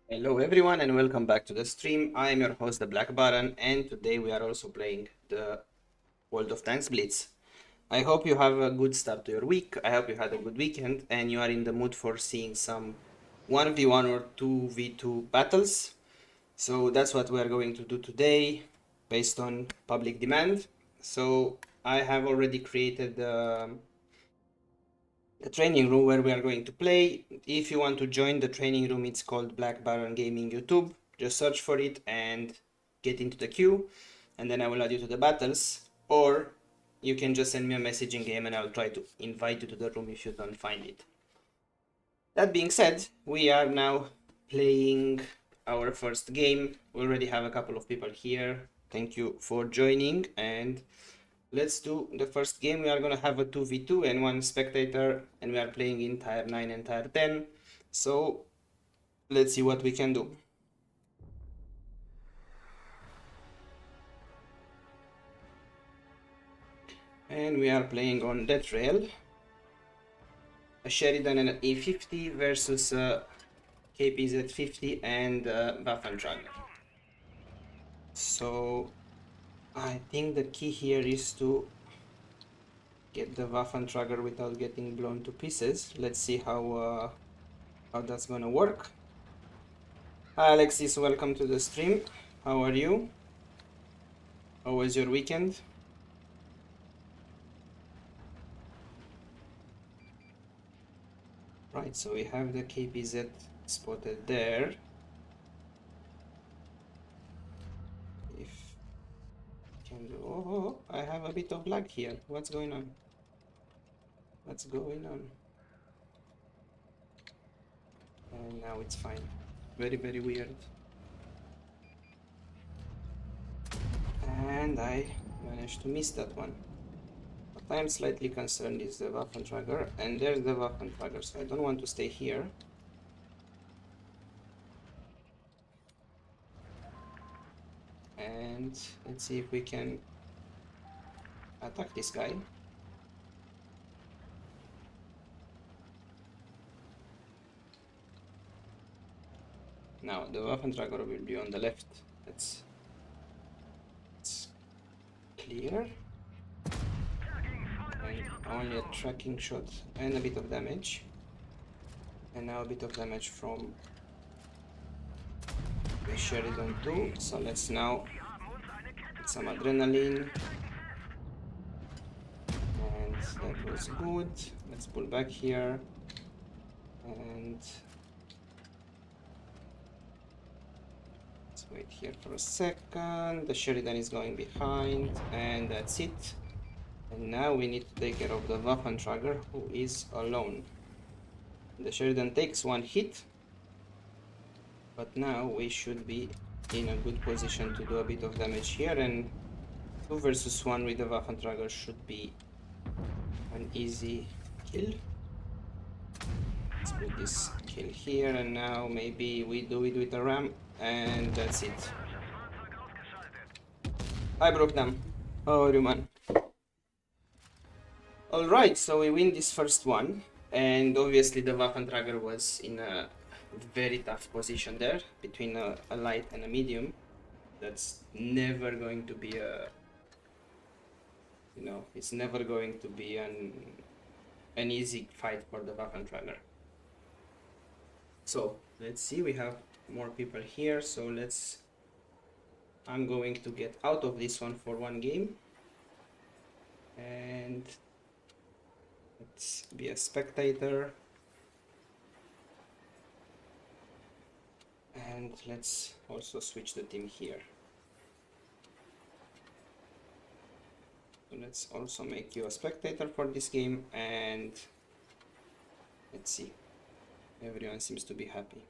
Hello everyone and welcome back to the stream. I am your host the Black Baron and today we are also playing the World of Tanks Blitz. I hope you have a good start to your week. I hope you had a good weekend and you are in the mood for seeing some 1v1 or 2v2 battles. So that's what we are going to do today based on public demand. So I have already created the training room where we are going to play. If you want to join the training room, it's called Black Baron Gaming YouTube. Just search for it and get into the queue, and then I will add you to the battles. Or you can just send me a message in game and I'll try to invite you to the room if you don't find it. That being said, we are now playing our first game. We already have a couple of people here. Thank you for joining, and let's do the first game. We are gonna have a 2v2 and one spectator, and we are playing in tier 9 and tier 10. So let's see what we can do. And we are playing on Death Rail. A Sheridan and an A50 versus a KPZ50 and a Waffentrager. So I think the key here is to get the Waffentrager without getting blown to pieces. Let's see how that's gonna work. Hi Alexis, welcome to the stream. How are you? How was your weekend? Right, so we have the KPZ spotted there. If I can do... Oh, I have a bit of lag here. What's going on? What's going on? And now it's fine. Very, very weird. And I managed to miss that one. What I'm slightly concerned is the Waffentrager, and there's the Waffentrager, so I don't want to stay here. And let's see if we can attack this guy. Now the Waffentrager will be on the left. It's clear. And only a tracking shot and a bit of damage. And now a bit of damage from the Sheridan too. So let's now get some adrenaline. And that was good. Let's pull back here. And let's wait here for a second. The Sheridan is going behind, and that's it. And now we need to take care of the Waffentrager, who is alone. The Sheridan takes one hit, but now we should be in a good position to do a bit of damage here, and 2 versus 1 with the Waffentrager should be an easy kill. Let's put this kill here, and now maybe we do it with a ram, and that's it. I broke them. How are you, man? Alright, so we win this first one, and obviously the Waffentrager was in a very tough position there, between a light and a medium. That's never going to be a... it's never going to be an easy fight for the Waffentrager. So, let's see, we have more people here, so I'm going to get out of this one for one game. And let's be a spectator. And let's also switch the team here. So let's also make you a spectator for this game, and let's see. Everyone seems to be happy.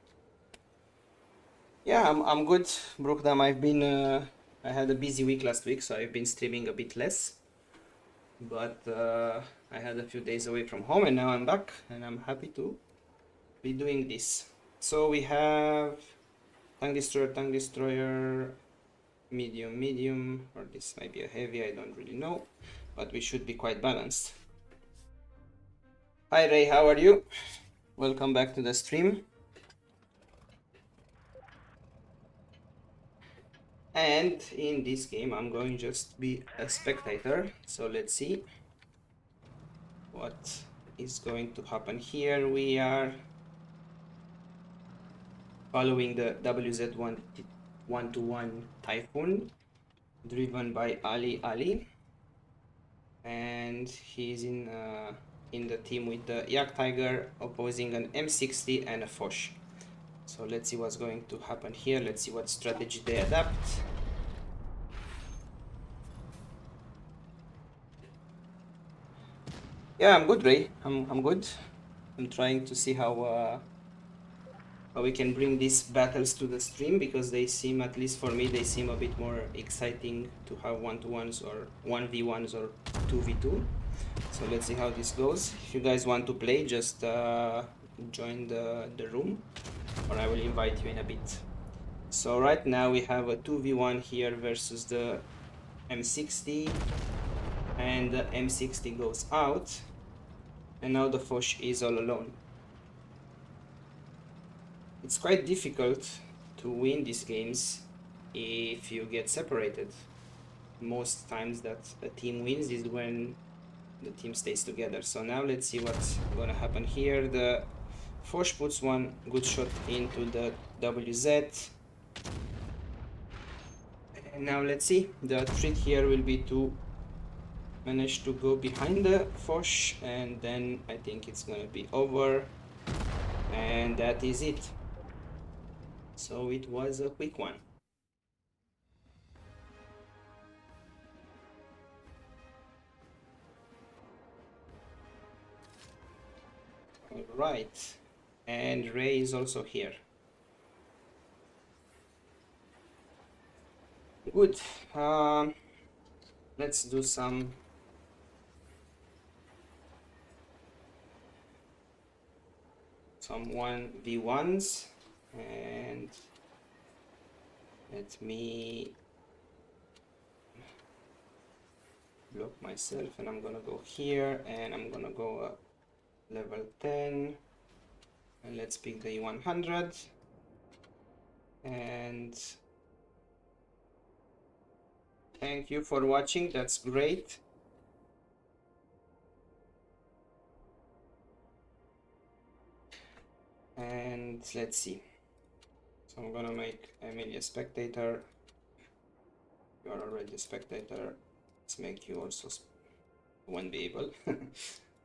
Yeah, I'm good, Brookdam. I had a busy week last week, so I've been streaming a bit less. But I had a few days away from home, and now I'm back, and I'm happy to be doing this. So we have tank destroyer, medium, or this might be a heavy, I don't really know, but we should be quite balanced. Hi Ray, how are you? Welcome back to the stream. And in this game I'm going just be a spectator, so let's see what is going to happen here. We are following the WZ121 Typhoon, driven by Ali, and he's in the team with the Yak Tiger, opposing an M60 and a Foch. So let's see what's going to happen here. Let's see what strategy they adapt. Yeah, I'm good, Ray. I'm good. I'm trying to see how we can bring these battles to the stream, because they seem, at least for me, they seem a bit more exciting to have 1-to-1s or 1v1s or 2v2. So let's see how this goes. If you guys want to play, just join the room, or I will invite you in a bit. So right now we have a 2v1 here versus the M60, and the M60 goes out, and now the Foch is all alone. It's quite difficult to win these games if you get separated. Most times that a team wins is when the team stays together. So now let's see what's gonna happen here. The Foch puts one good shot into the WZ. And now let's see. The trick here will be to manage to go behind the Foch, and then I think it's gonna be over. And that is it. So it was a quick one. Alright, and Ray is also here. Good. Let's do some some 1v1s, and let me block myself, and I'm gonna go here, and I'm gonna go level 10, and let's pick the E100, and thank you for watching. That's great. And let's see. So I'm gonna make Emily a spectator. You are already a spectator. Let's make you also won't be able.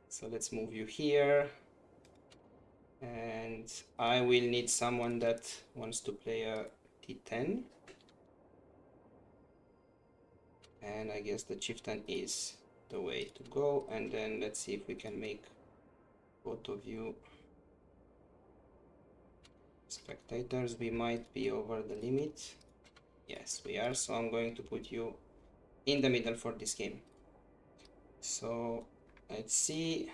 So let's move you here. And I will need someone that wants to play a T10. And I guess the chieftain is the way to go. And then let's see if we can make both of you spectators. We might be over the limit. Yes, we are. So I'm going to put you in the middle for this game. So let's see.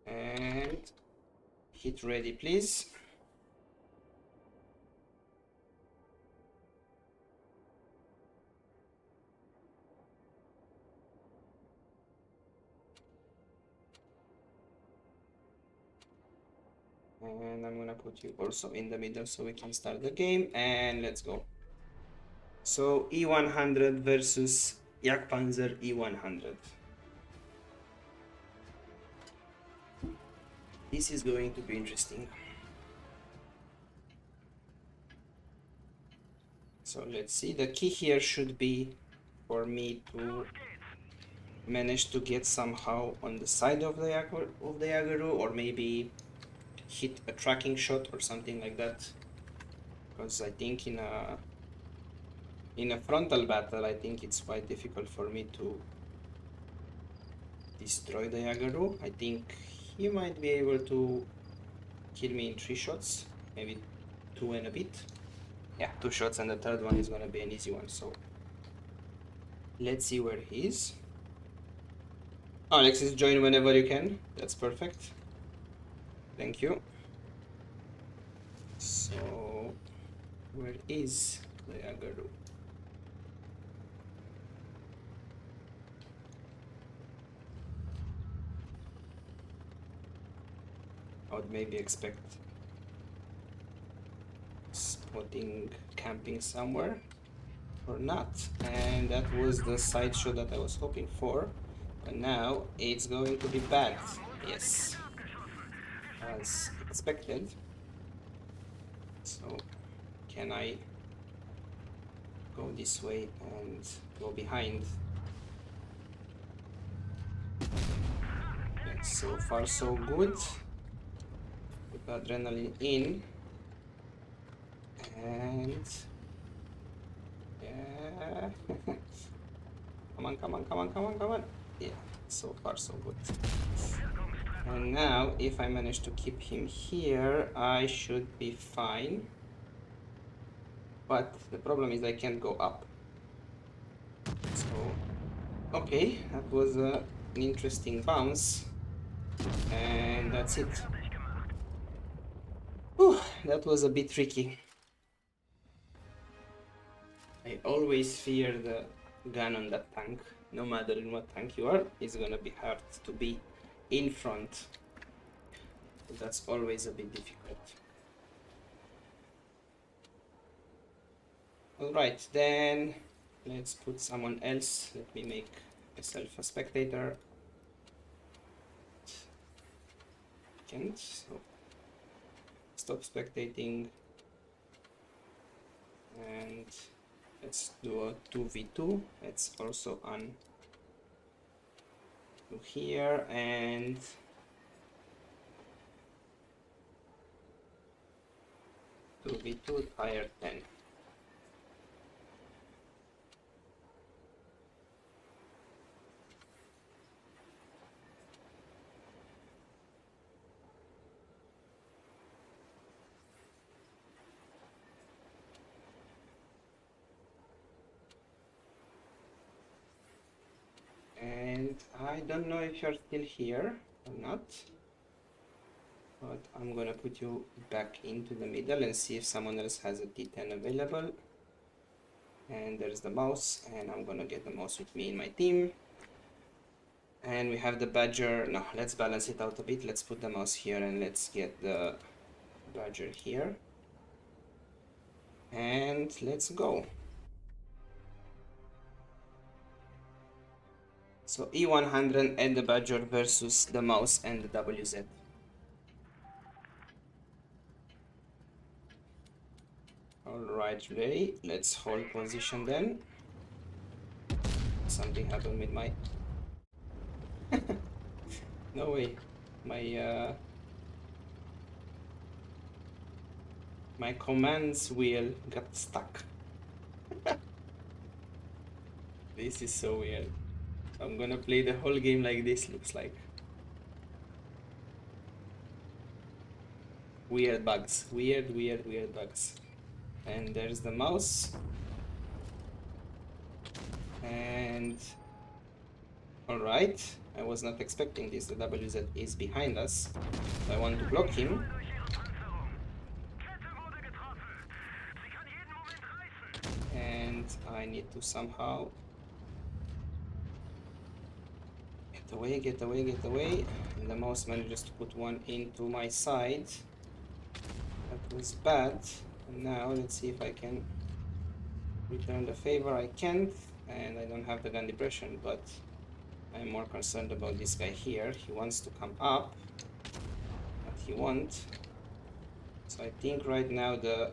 And hit ready, please. And I'm gonna put you also in the middle so we can start the game, and let's go. So E100 versus Jagdpanzer E100. This is going to be interesting. So let's see, the key here should be for me to manage to get somehow on the side of the Yagaru, or maybe hit a tracking shot or something like that, because I think in a frontal battle I think it's quite difficult for me to destroy the Yagaru. I think he might be able to kill me in 3 shots, maybe 2 and a bit. Yeah, 2 shots, and the third one is gonna be an easy one. So let's see where he is. Alexis, join whenever you can. That's perfect. Thank you. So where is the Yagaru? I would maybe expect spotting camping somewhere or not, and that was the sideshow that I was hoping for, and now it's going to be bad. Yes, as expected. So can I go this way and go behind? Yes, so far so good. Put the adrenaline in, and yeah. Come on, come on, come on, come on, come on. Yeah, so far so good. And now, if I manage to keep him here, I should be fine. But the problem is I can't go up. So, okay, that was an interesting bounce. And that's it. Whew, that was a bit tricky. I always fear the gun on that tank. No matter in what tank you are, it's gonna be hard to be in front. That's always a bit difficult. Alright, then let's put someone else. Let me make myself a spectator. Can't, so stop spectating. And let's do a 2v2. Let's also undo here and to V2 tier 10. And I don't know if you're still here or not, but I'm gonna put you back into the middle and see if someone else has a D10 available. And there's the mouse, and I'm gonna get the mouse with me in my team. And we have the badger. No, let's balance it out a bit. Let's put the mouse here and let's get the badger here. And let's go. So E100 and the badger versus the mouse and the WZ. Alright, Ray, let's hold position then. Something happened with my... No way. My commands wheel got stuck. This is so weird. I'm gonna play the whole game like this, looks like. Weird bugs. Weird bugs. And there's the mouse. And... Alright. I was not expecting this. The WZ is behind us. I want to block him. And I need to somehow... Get away. And the mouse manages to put one into my side. That was bad. And now let's see if I can return the favor. I can't, and I don't have the gun depression, but I'm more concerned about this guy here. He wants to come up, but he won't. So I think right now the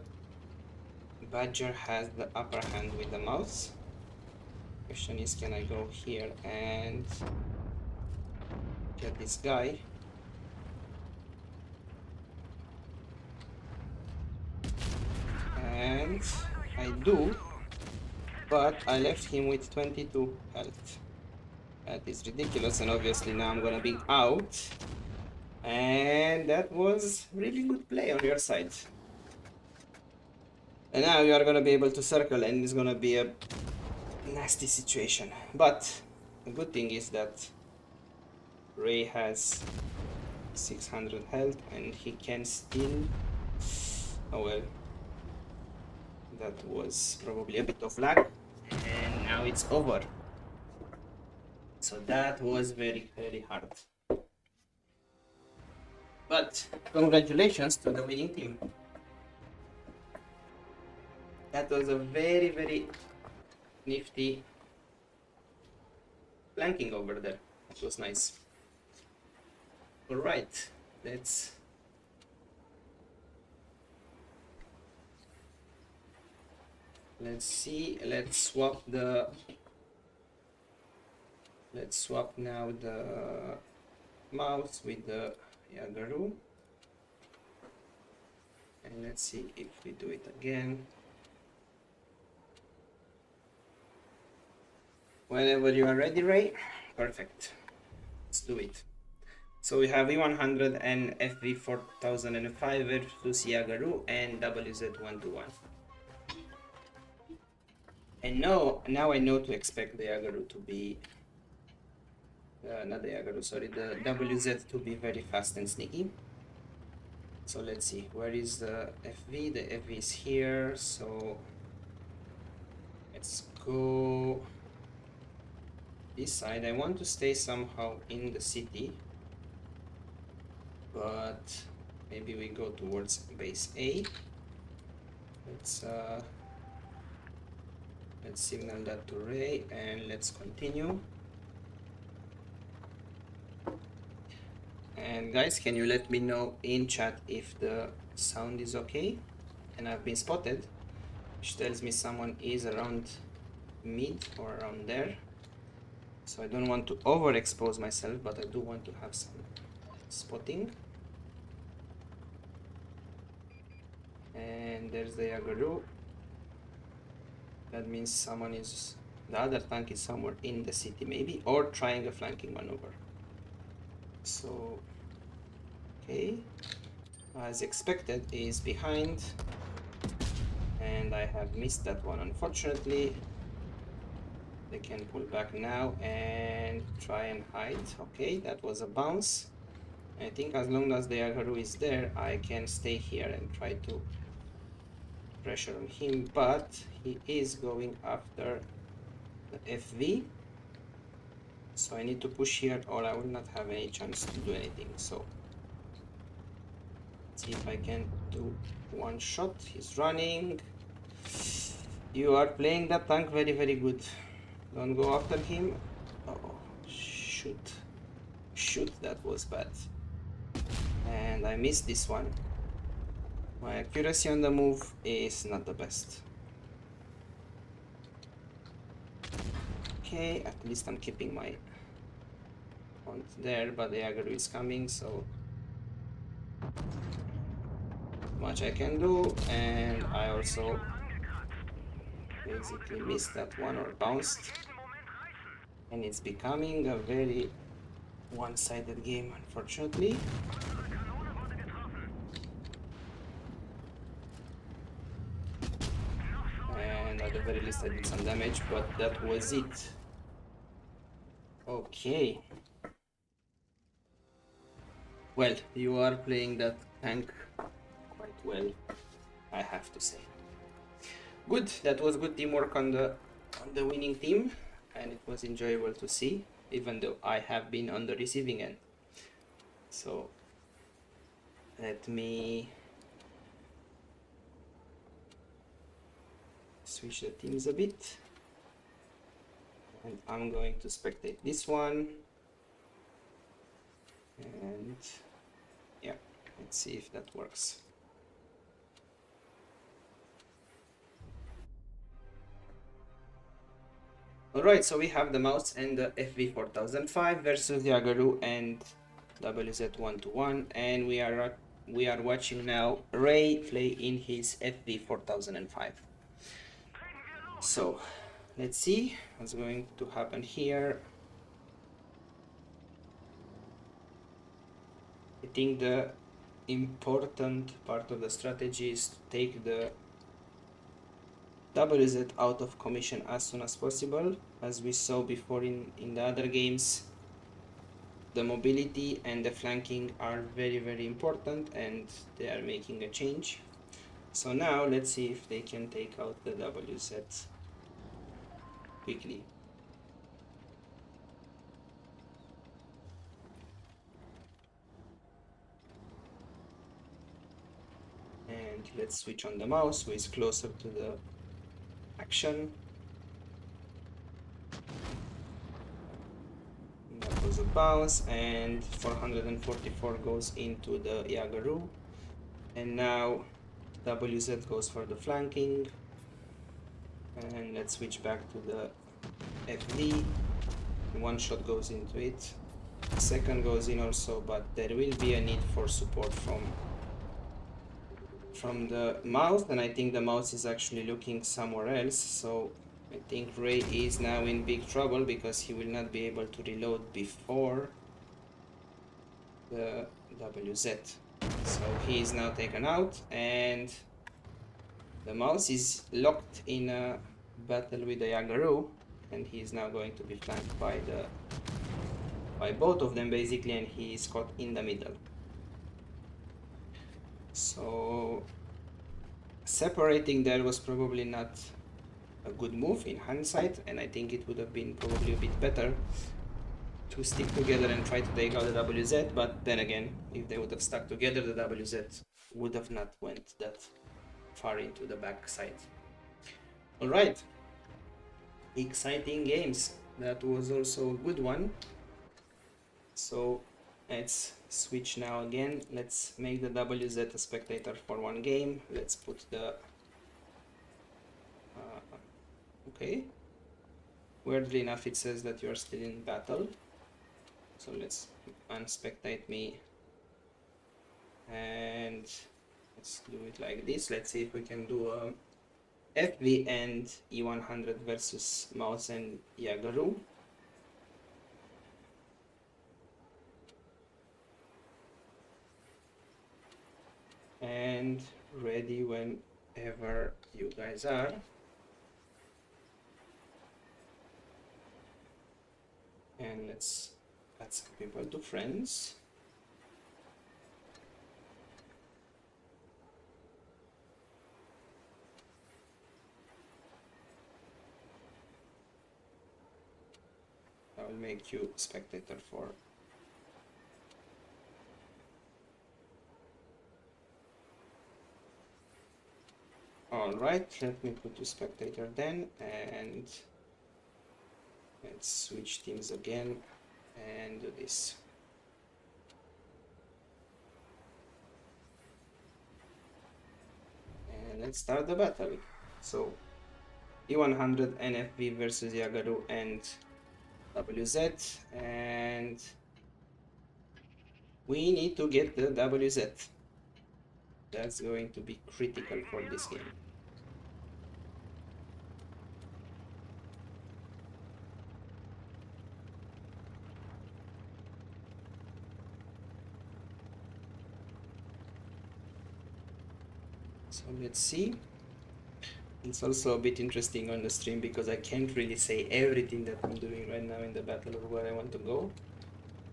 badger has the upper hand with the mouse. Question is, can I go here and get this guy? And I do, but I left him with 22 health. That is ridiculous, and obviously now I'm gonna be out. And that was really good play on your side. And now you are gonna be able to circle, and it's gonna be a nasty situation. But the good thing is that Ray has 600 health, and he can still... Oh well. That was probably a bit of luck, and now it's over. So that was very hard. But congratulations to the winning team. That was a very, very nifty flanking over there. It was nice. Alright, let's see. Let's swap now the mouse with the Yagaru. And let's see if we do it again. Whenever you are ready, Ray. Perfect. Let's do it. So we have E100 and FV4005 versus Yagaru and WZ121. And now I know to expect the Yagaru to be not the Yagaru, sorry, the WZ to be very fast and sneaky. So let's see, where is the FV? The FV is here, so let's go this side. I want to stay somehow in the city, but maybe we go towards base A. Let's signal that to Ray and let's continue. And guys, can you let me know in chat if the sound is okay? And I've been spotted, which tells me someone is around mid or around there. So I don't want to overexpose myself, but I do want to have some spotting. And there's the Yagaru. That means the other tank is somewhere in the city maybe, or trying a flanking maneuver. So, okay, as expected is behind, and I have missed that one unfortunately. They can pull back now and try and hide. Okay, that was a bounce. I think as long as the Yagaru is there, I can stay here and try to pressure on him, but he is going after the FV. So I need to push here or I will not have any chance to do anything. So let's see if I can do one shot. He's running. You are playing that tank very, very good. Don't go after him. Oh, shoot. Shoot, that was bad. And I missed this one. My accuracy on the move is not the best. Okay, at least I'm keeping my point there, but the Yagaru is coming, so much I can do, and I also basically missed that one or bounced, and it's becoming a very one-sided game, unfortunately. And at the very least I did some damage, but that was it. Okay. Well, you are playing that tank quite well, I have to say. Good, that was good teamwork on the winning team, and it was enjoyable to see, even though I have been on the receiving end. So let me switch the teams a bit, and I'm going to spectate this one, and yeah, let's see if that works. Alright, so we have the mouse and the FV4005 versus Yagaru and WZ121, and we are watching now Ray play in his FV4005. So let's see what's going to happen here. I think the important part of the strategy is to take the WZ out of commission as soon as possible. As we saw before in the other games, the mobility and the flanking are very, very important, and they are making a change. So now let's see if they can take out the WZ quickly. And let's switch on the mouse, who is closer to the action. That was a bounce, and 444 goes into the Yagaru. And now WZ goes for the flanking. And let's switch back to the FD. One shot goes into it. Second goes in also, but there will be a need for support from the mouse, and I think the mouse is actually looking somewhere else. So I think Ray is now in big trouble because he will not be able to reload before the WZ. So he is now taken out, and the mouse is locked in a battle with the Yagaru, and he is now going to be flanked by both of them basically, and he is caught in the middle. So separating there was probably not a good move in hindsight, and I think it would have been probably a bit better to stick together and try to take out the WZ, but then again, if they would have stuck together, the WZ would have not went that far into the back side. Alright, exciting games. That was also a good one. So let's switch now again. Let's make the WZ a spectator for one game. Let's put the okay, weirdly enough it says that you are still in battle, so let's unspectate me and let's do it like this. Let's see if we can do a FV and E100 versus mouse and Yagaru. And ready whenever you guys are. And let's add some people to friends. I will make you spectator for alright, let me put you spectator then, and let's switch teams again and do this. And let's start the battle. So E100 NFV versus Yagaru and WZ, and we need to get the WZ. That's going to be critical for this game. So let's see. It's also a bit interesting on the stream because I can't really say everything that I'm doing right now in the battle or where I want to go,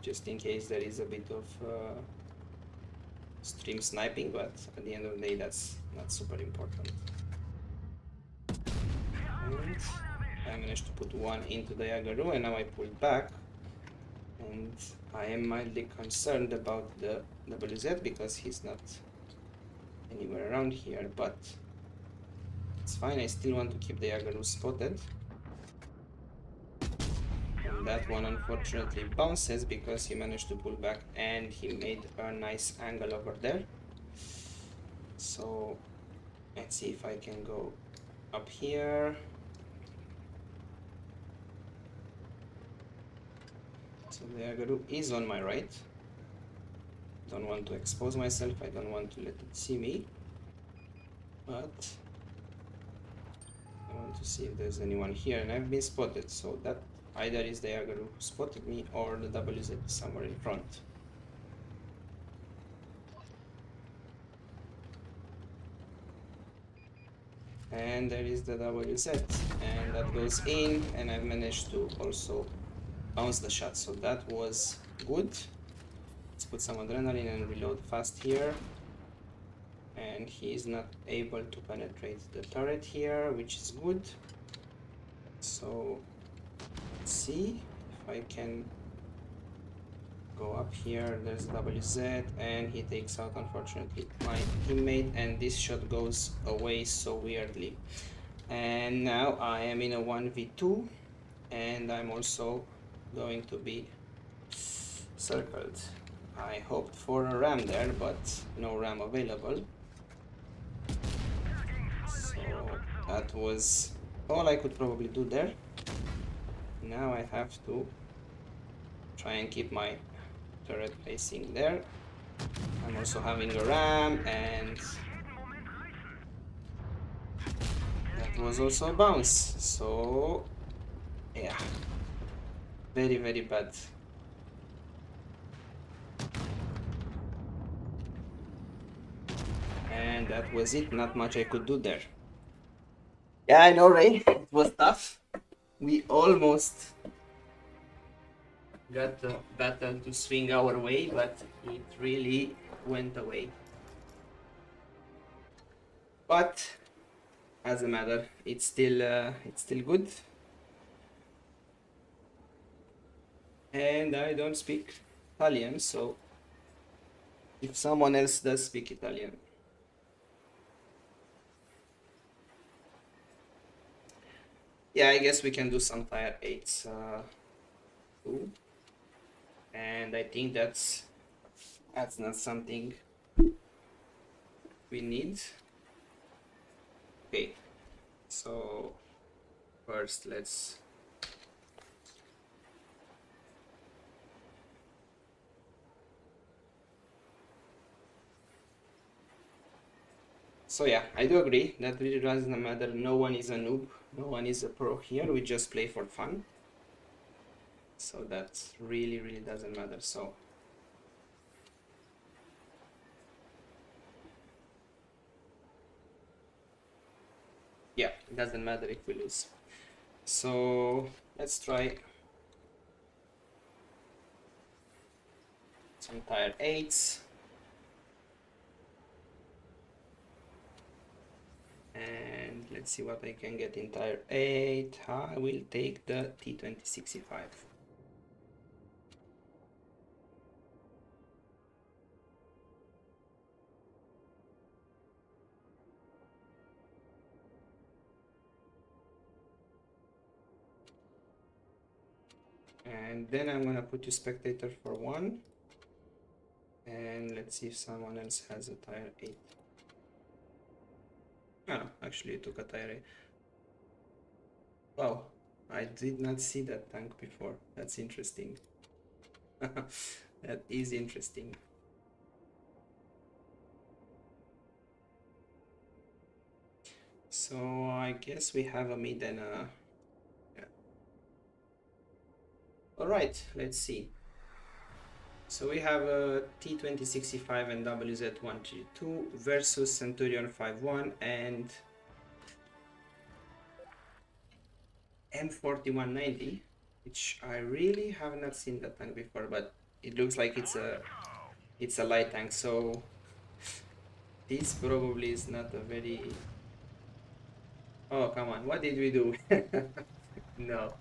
just in case there is a bit of stream sniping, but at the end of the day that's not super important. And I managed to put one into the Yagaru, and now I pulled back, and I am mildly concerned about the WZ because he's not anywhere around here, but it's fine. I still want to keep the Yagaru spotted. And that one unfortunately bounces because he managed to pull back and he made a nice angle over there. So let's see if I can go up here. So the Yagaru is on my right. Don't want to expose myself, I don't want to let it see me, but I want to see if there's anyone here, and I've been spotted, so that either is the Yagaru who spotted me or the WZ is somewhere in front. And there is the WZ, and that goes in, and I've managed to also bounce the shot, so that was good. Let's put some adrenaline and reload fast here. And he is not able to penetrate the turret here, which is good. So let's see if I can go up here. There's WZ, and he takes out, unfortunately, my teammate, and this shot goes away so weirdly. And now I am in a 1v2, and I'm also going to be circled. I hoped for a ram there, but no ram available. So that was all I could probably do there. Now I have to try and keep my turret facing there. I'm also having a ram, and that was also a bounce. So yeah, very, very bad. And that was it. Not much I could do there. Yeah, I know, Ray. It was tough. We almost got the battle to swing our way, but it really went away. But doesn't matter. It's still good. And I don't speak Italian, so if someone else does speak Italian. Yeah, I guess we can do some tier 8s too. And I think that's not something we need. Okay, so first let's so yeah, I do agree that really doesn't matter. No one is a noob, no one is a pro here. We just play for fun. So that really doesn't matter. So yeah, it doesn't matter if we lose. So let's try some tier 8s. And let's see what I can get in tier 8. I will take the T2065. And then I'm gonna put you spectator for 1. And let's see if someone else has a tier 8. Oh, actually it took a tier 8. Wow, I did not see that tank before. That's interesting. That is interesting. So I guess we have a mid and a... Yeah. Alright, let's see. So we have a T2065 and WZ132 versus Centurion 51 and M4190, which I really have not seen that tank before, but it looks like it's a light tank, so this probably is not a very... Oh, come on, what did we do? No,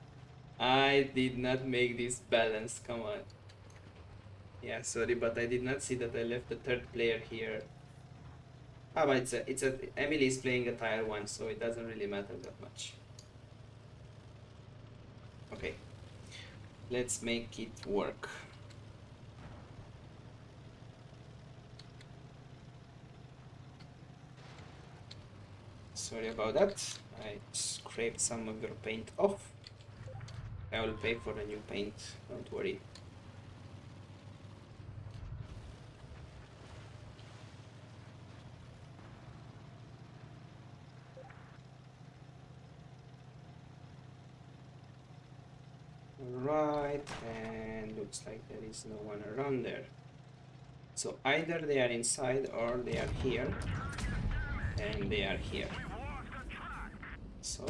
I did not make this balance, come on. Yeah, sorry, but I did not see that I left the third player here. Ah, but Emily is playing a tier 1, so it doesn't really matter that much. Okay, let's make it work. Sorry about that, I scraped some of your paint off. I will pay for a new paint, don't worry. Right, and looks like there is no one around there. So either they are inside or they are here, and they are here. So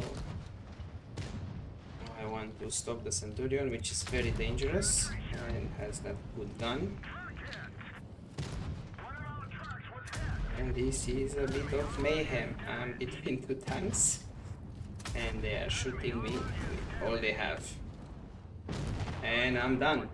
I want to stop the Centurion, which is very dangerous and has that good gun. And this is a bit of mayhem. I'm between two tanks and they are shooting me with all they have. And I'm done.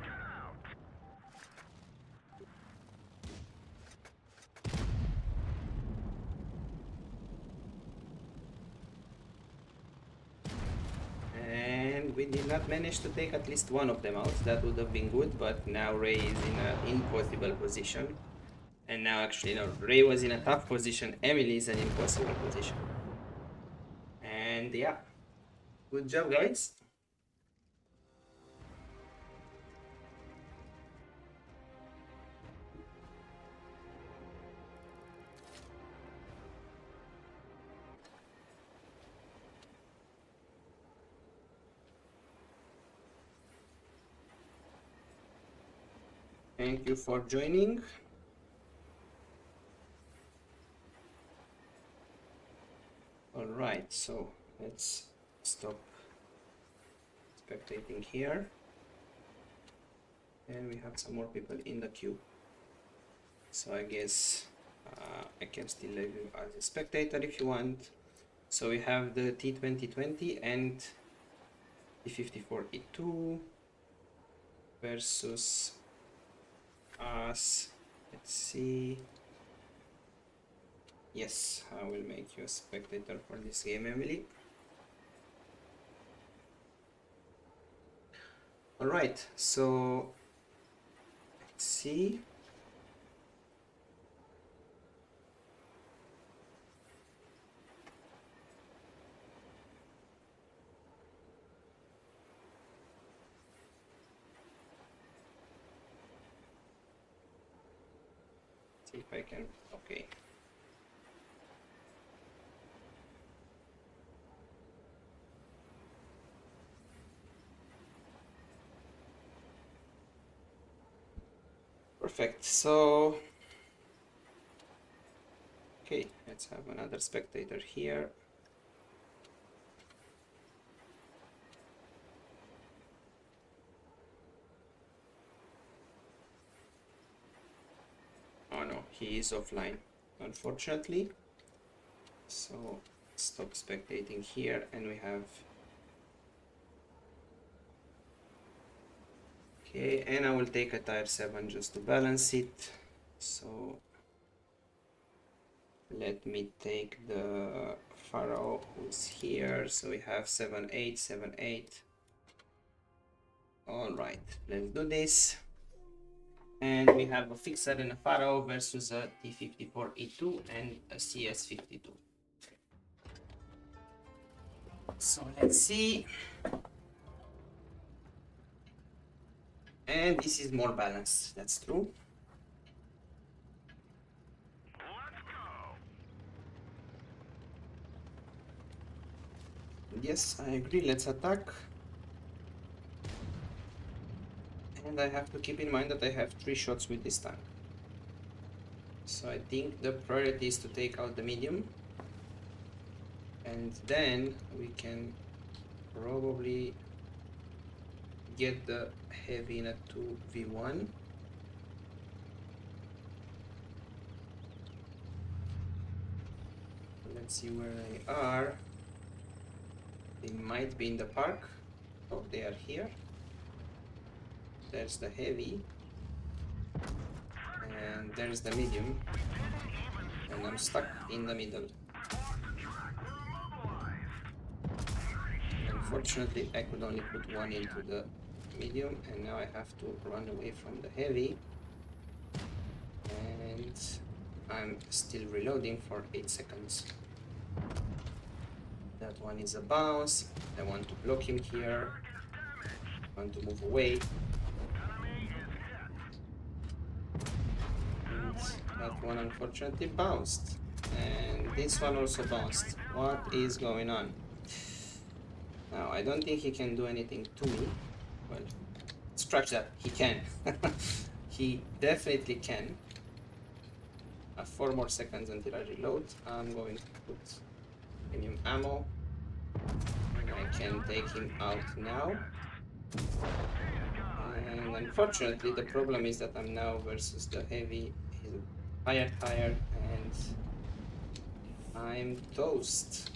did not manage to take at least one of them out. That would have been good, but now Ray is in an impossible position. And now actually, no, Ray was in a tough position, Emily is in an impossible position. And yeah, good job, guys. Thank you for joining. All right, so let's stop spectating here. And we have some more people in the queue. So I guess I can still leave you as a spectator if you want. So we have the T2020 and T54E2 versus us. Let's see. Yes, I will make you a spectator for this game, Emily. All right, so let's see. See if I can, okay. Perfect, so okay, let's have another spectator here. Oh no, he is offline, unfortunately. So stop spectating here, and we have okay, and I will take a tier 7 just to balance it. So let me take the Pharaoh who's here. So we have 7-8, 7-8. All right, let's do this. And we have a Fixer and a Pharaoh versus a T54E2 and a CS52. So let's see. And this is more balanced, that's true. Yes, I agree, let's attack. And I have to keep in mind that I have 3 shots with this tank. So I think the priority is to take out the medium. And then we can probably get the heavy in a 2v1. Let's see where they are. They might be in the park. Oh, they are here. There's the heavy. And there's the medium. And I'm stuck in the middle. Unfortunately, I could only put one into the medium, and now I have to run away from the heavy. And I'm still reloading for 8 seconds. That one is a bounce. I want to block him here. I want to move away. And that one unfortunately bounced. And this one also bounced. What is going on? Now, I don't think he can do anything to me. Well, scratch that. He can. He definitely can. 4 more seconds until I reload. I'm going to put premium ammo. And I can take him out now. And unfortunately, the problem is that I'm now versus the heavy. He's tired, and I'm toast.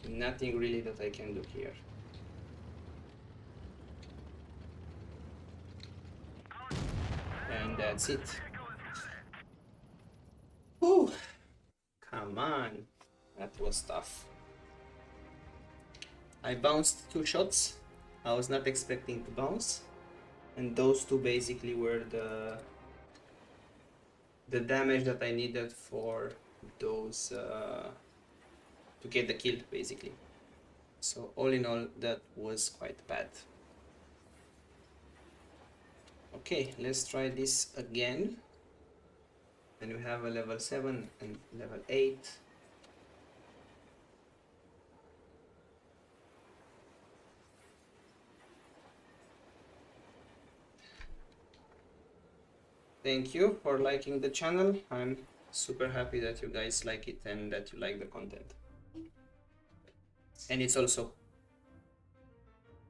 Nothing really that I can do here. And that's it. Whew. Come on. That was tough. I bounced 2 shots. I was not expecting to bounce, and those 2 basically were the damage that I needed for those to get the kill basically. So all in all, that was quite bad. Okay, let's try this again. And we have a level 7 and level 8. Thank you for liking the channel. I'm super happy that you guys like it and that you like the content. And it's also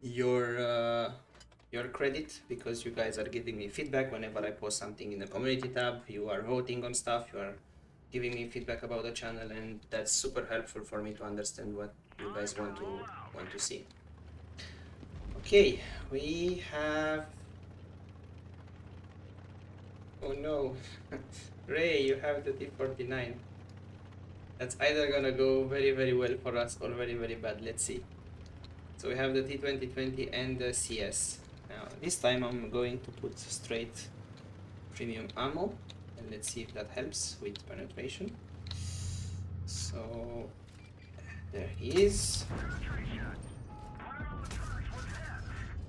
your credit, because you guys are giving me feedback whenever I post something in the community tab. You are voting on stuff, you are giving me feedback about the channel, and that's super helpful for me to understand what you guys want to see. Okay, we have, oh no, Ray, you have the T49. That's either gonna go very very well for us or very very bad. Let's see. So we have the T2020 and the CS. Now this time I'm going to put straight premium ammo, and let's see if that helps with penetration. So there he is.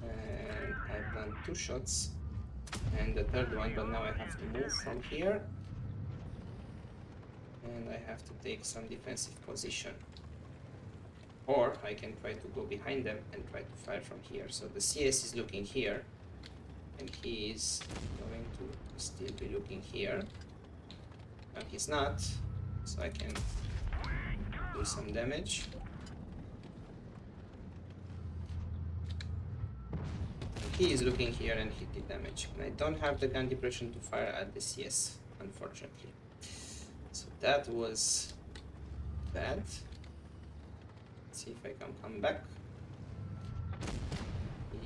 And I've done 2 shots and the third one, but now I have to move from here and I have to take some defensive position, or I can try to go behind them and try to fire from here. So the CS is looking here and he is going to still be looking here. Now he's not, so I can do some damage. He is looking here and he did damage. And I don't have the gun depression to fire at the CS, unfortunately. So that was bad. Let's see if I can come back. He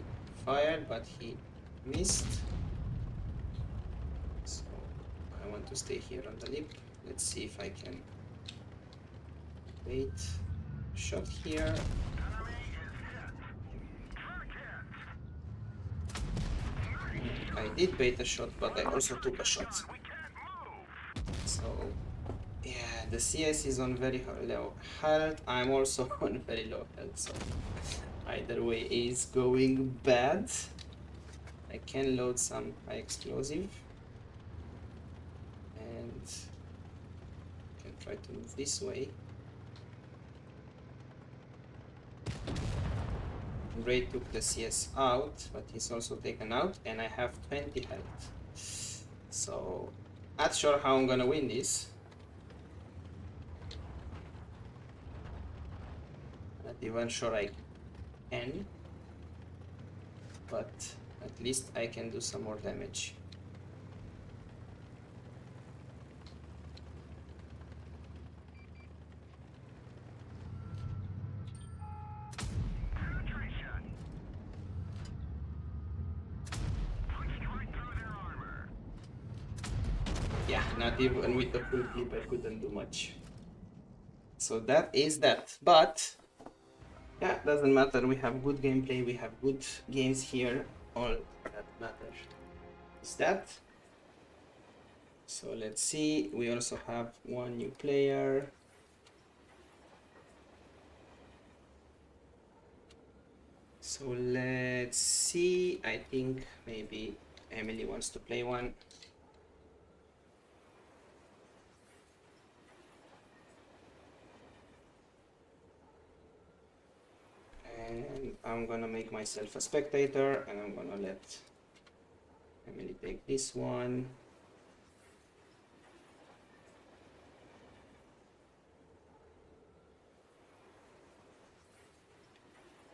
fired, but he missed. So I want to stay here on the lip. Let's see if I can wait. Shot here. I did bait a shot, but I also took a shot. So yeah, the CS is on very low health. I'm also on very low health, so either way is going bad. I can load some high explosive and can try to move this way. Ray took the CS out, but he's also taken out, and I have 20 health. So not sure how I'm gonna win this. Not even sure I can, but at least I can do some more damage. Yeah, not even with the full clip I couldn't do much. So that is that. But yeah, doesn't matter. We have good gameplay, we have good games here. All that matters is that. So let's see. We also have 1 new player. So let's see. I think maybe Emily wants to play one. And I'm gonna make myself a spectator and I'm gonna let Emily take this one.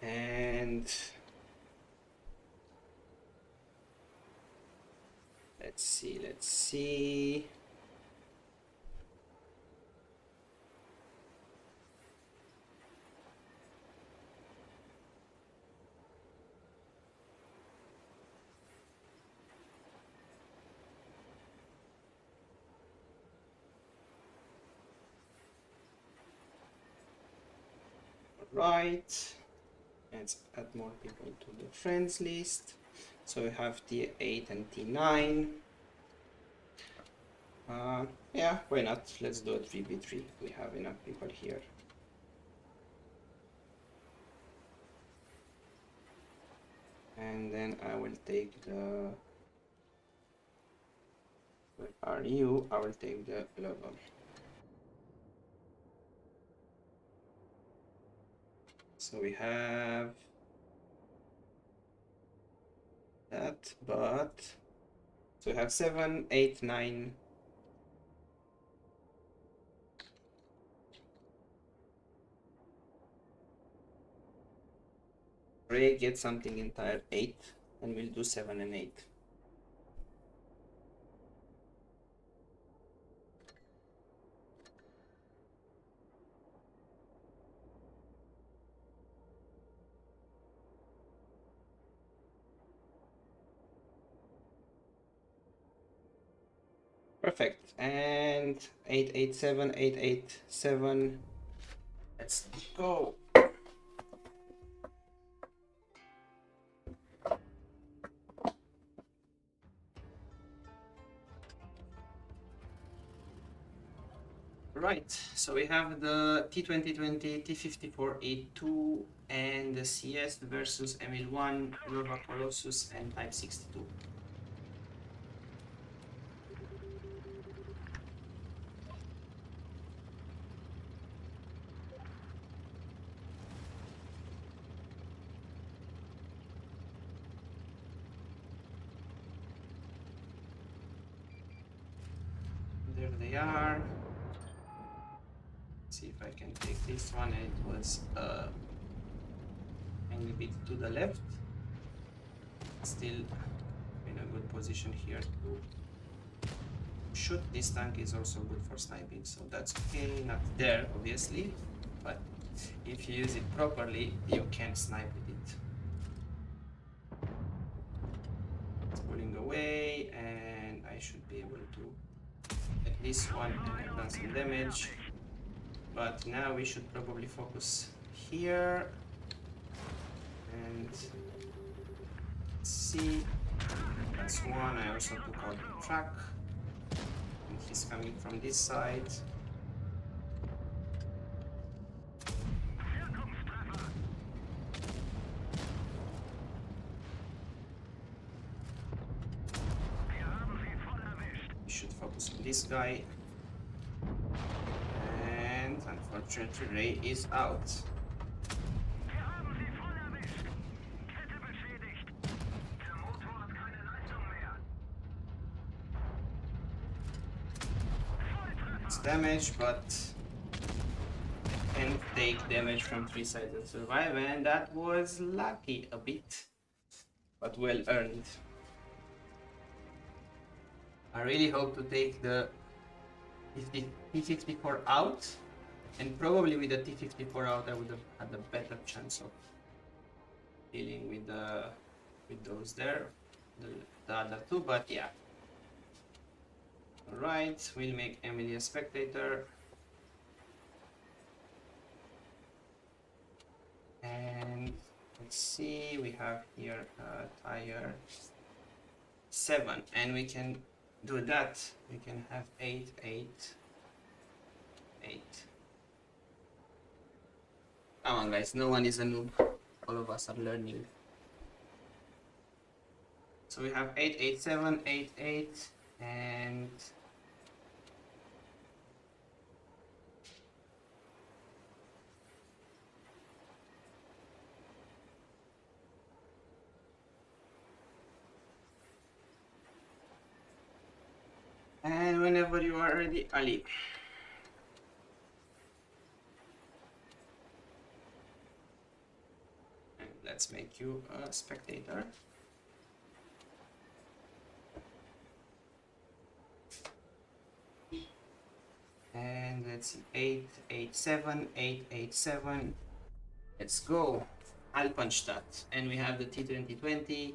And let's see. Right. Let's add more people to the friends list. So we have T8 and T9. Yeah, why not? Let's do a 3v3. We have enough people here. And then I will take the... Where are you? I will take the global. So we have that, but... So we have 7, 8, 9... Ray get something entire 8, and we'll do 7 and 8. Perfect. And 887, 887. Let's go. Right, so we have the T2020, T54A2, and the CS versus ML1, Nova Colossus, and Type 62. There they are. See if I can take this one. It was a bit to the left. Still in a good position here to shoot. This tank is also good for sniping, so that's okay. Not there, obviously, but if you use it properly, you can snipe with it. It's pulling away, and I should be able to at this one and I've done some damage. But now we should probably focus here and see. That's one. I also took out the track, and he's coming from this side. We should focus on this guy. And unfortunately, Ray is out. It's damage, but can take damage from 3 sides and survive, and that was lucky a bit, but well earned. I really hope to take the T54 out, and probably with the T54 out I would have had a better chance of dealing with those there, the other two, but yeah. Alright, we'll make Emily a spectator. And let's see, we have here a tire 7, and we can do that. We can have 8, 8, 8. Come on guys, no one is a noob. All of us are learning. So we have 8, 8, 7, 8, 8, and whenever you are ready, Ali. And let's make you a spectator. And let's see, 8, 8, 7, 8, 8, 7. Let's go. I'll punch that. And we have the T2020,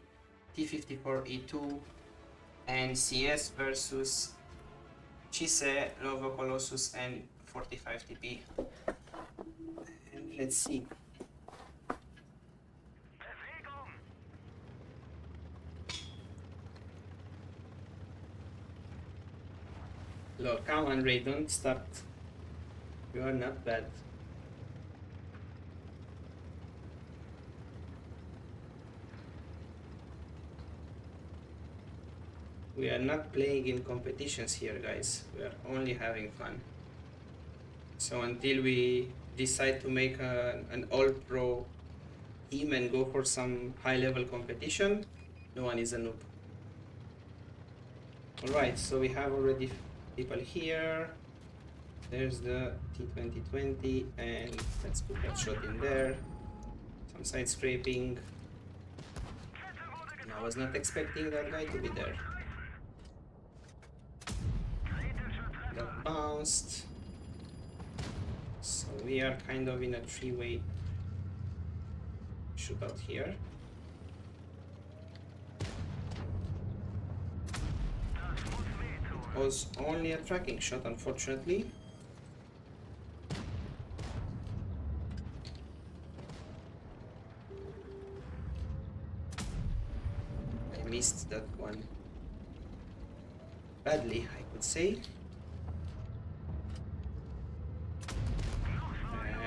T54E2, and CS versus Chise, Lova Colossus, and 45 TP. And let's see. Look, come on, Ray, don't start. You are not bad. We are not playing in competitions here, guys. We are only having fun. So until we decide to make an all-pro team and go for some high-level competition, no one is a noob. Alright, so we have already people here. There's the T2020, and let's put that shot in there. Some side scraping. And I was not expecting that guy to be there. That bounced. So we are kind of in a three-way shootout here. It was only a tracking shot, unfortunately. I missed that one badly, I could say.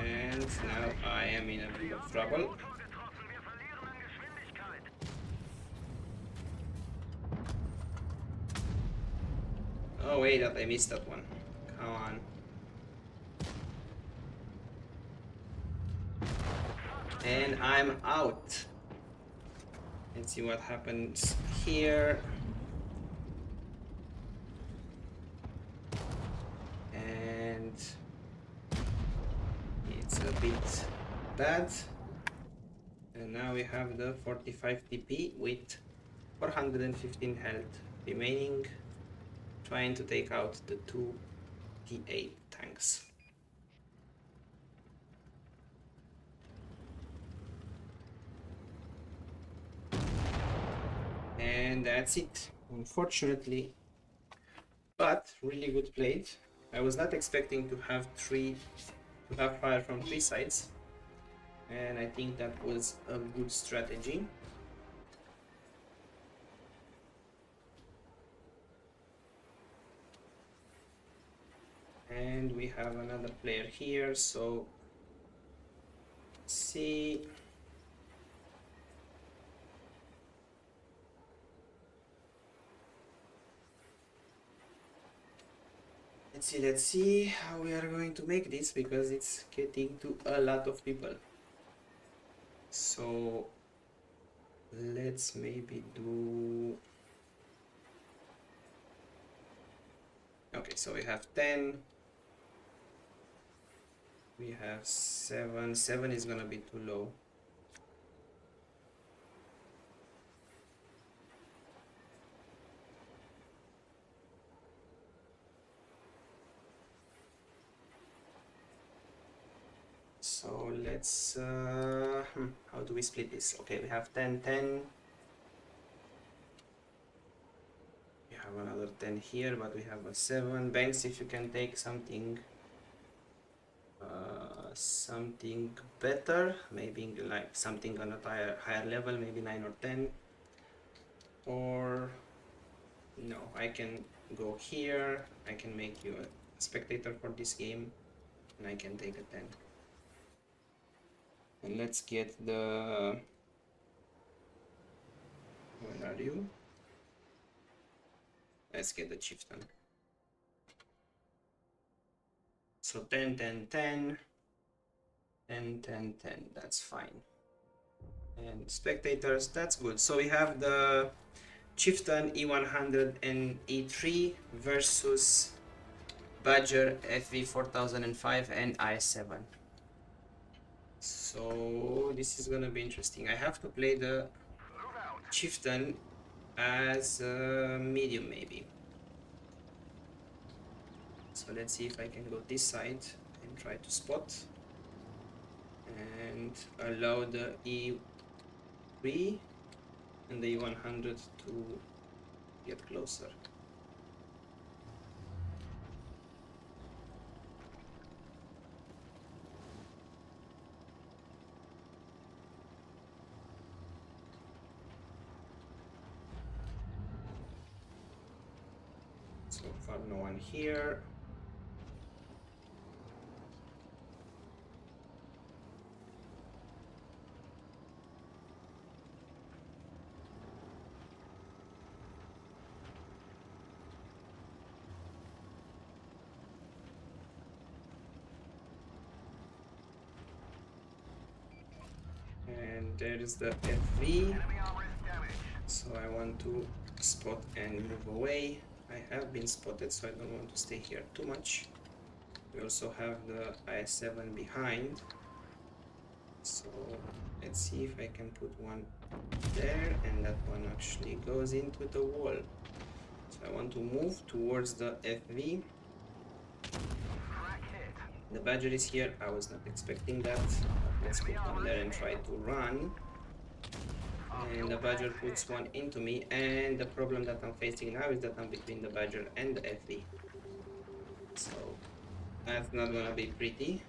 And now I am in a bit of trouble. Oh wait, that I missed that one. Come on. And I'm out. Let's see what happens here. And it's a bit bad. And now we have the 45 TP with 415 health remaining, trying to take out the two T8 tanks. And that's it, unfortunately, but really good play. I was not expecting to have fire from three sides, and I think that was a good strategy. And we have another player here, so let's see. Let's see how we are going to make this, because it's getting to a lot of people. So let's maybe do... Okay, so we have 10. We have 7. 7 is gonna be too low. So let's how do we split this? Okay, we have 10, 10. We have another 10 here, but we have a 7. Banks, if you can take something something better, maybe like something on a higher level, maybe 9 or 10. Or no, I can go here, I can make you a spectator for this game, and I can take a 10. And let's get the... Where are you? Let's get the chieftain. So 10, 10, 10, 10, 10, 10, that's fine. And spectators, that's good. So we have the chieftain E100 and E3 versus Badger FV 4005 and I7. So this is gonna be interesting. I have to play the chieftain as a medium maybe. So let's see if I can go this side and try to spot and allow the E3 and the E100 to get closer. So far no one here. And there's the FV. So I want to spot and move away. I have been spotted, so I don't want to stay here too much. We also have the IS-7 behind. So let's see if I can put one there, and that one actually goes into the wall. So I want to move towards the FV. The Badger is here. I was not expecting that. Let's put one there and try to run. And the Badger puts one into me, and the problem that I'm facing now is that I'm between the Badger and the FV. So that's not gonna be pretty.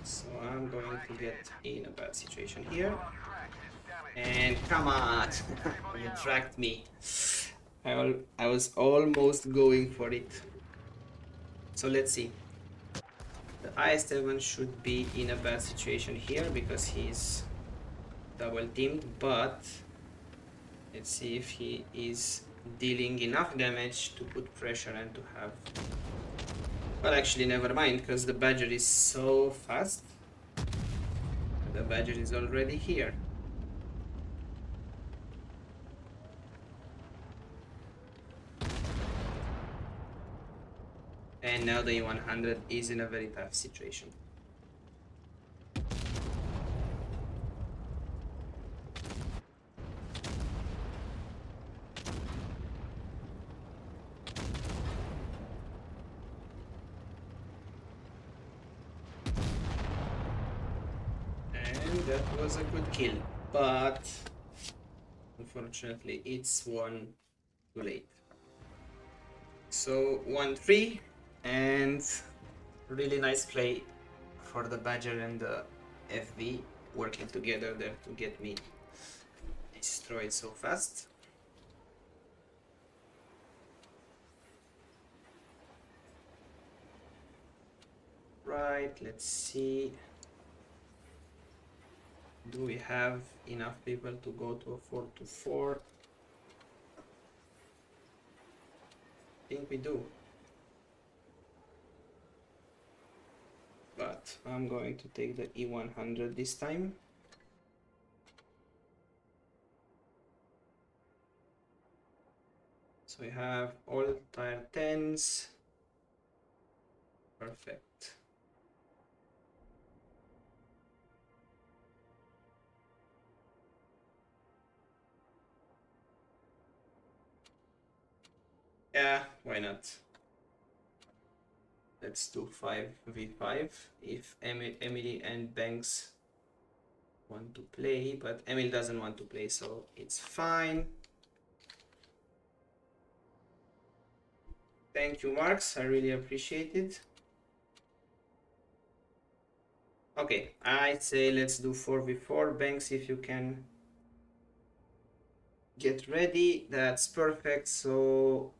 So I'm going to get in a bad situation here. And come on, you tracked me. I was almost going for it. So let's see. The IS-7 should be in a bad situation here because he's double teamed, but let's see if he is dealing enough damage to put pressure and to have... Well, actually never mind, because the Badger is so fast. The Badger is already here. And now the E100 is in a very tough situation. And that was a good kill, but unfortunately it's one too late. So 1-3. And really nice play for the Badger and the FV working together there to get me destroyed so fast. Right, let's see. Do we have enough people to go to a 4-4? I think we do. But I'm going to take the E100 this time. So we have all tier 10s. Perfect. Yeah, why not? Let's do 5v5 if Emily and Banks want to play, but Emil doesn't want to play, so it's fine. Thank you, Marks. I really appreciate it. Okay, I'd say let's do 4v4. Banks, if you can get ready, that's perfect. So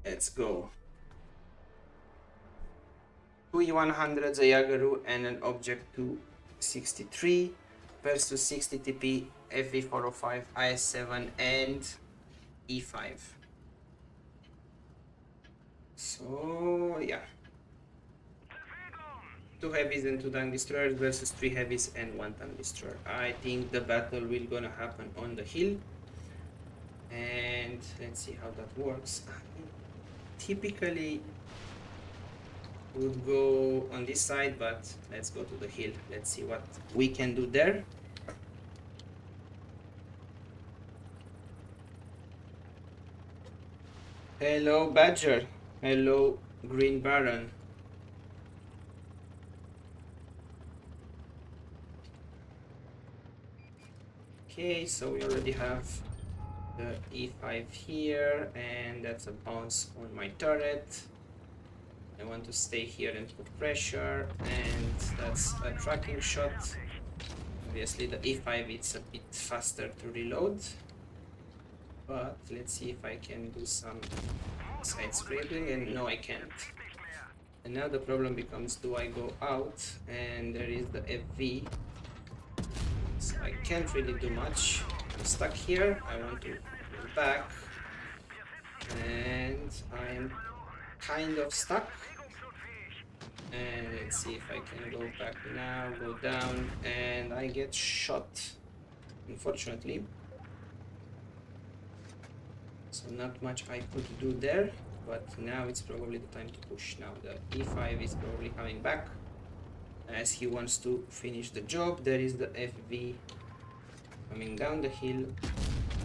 let's go. 2 E100s, a Yagaru, and an Object 263 versus 60 TP, FV405, IS-7, and E5. So yeah, 2 heavies and 2 tank destroyers versus 3 heavies and 1 tank destroyer. I think the battle will gonna happen on the hill, and let's see how that works. Typically would go on this side, but let's go to the hill. Let's see what we can do there. Hello, Badger. Hello, Green Baron. Okay, so we already have the E5 here, and that's a bounce on my turret. I want to stay here and put pressure, and that's a tracking shot. Obviously the e5 it's a bit faster to reload, but let's see if I can do some side scraping, and no, I can't. And now the problem becomes, do I go out? And there is the FV, so I can't really do much. I'm stuck here. I want to go back, and I'm kind of stuck. And let's see if I can go back now, go down, and I get shot, unfortunately. So not much I could do there, but now it's probably the time to push. Now the e5 is probably coming back as he wants to finish the job. There is the FV coming down the hill,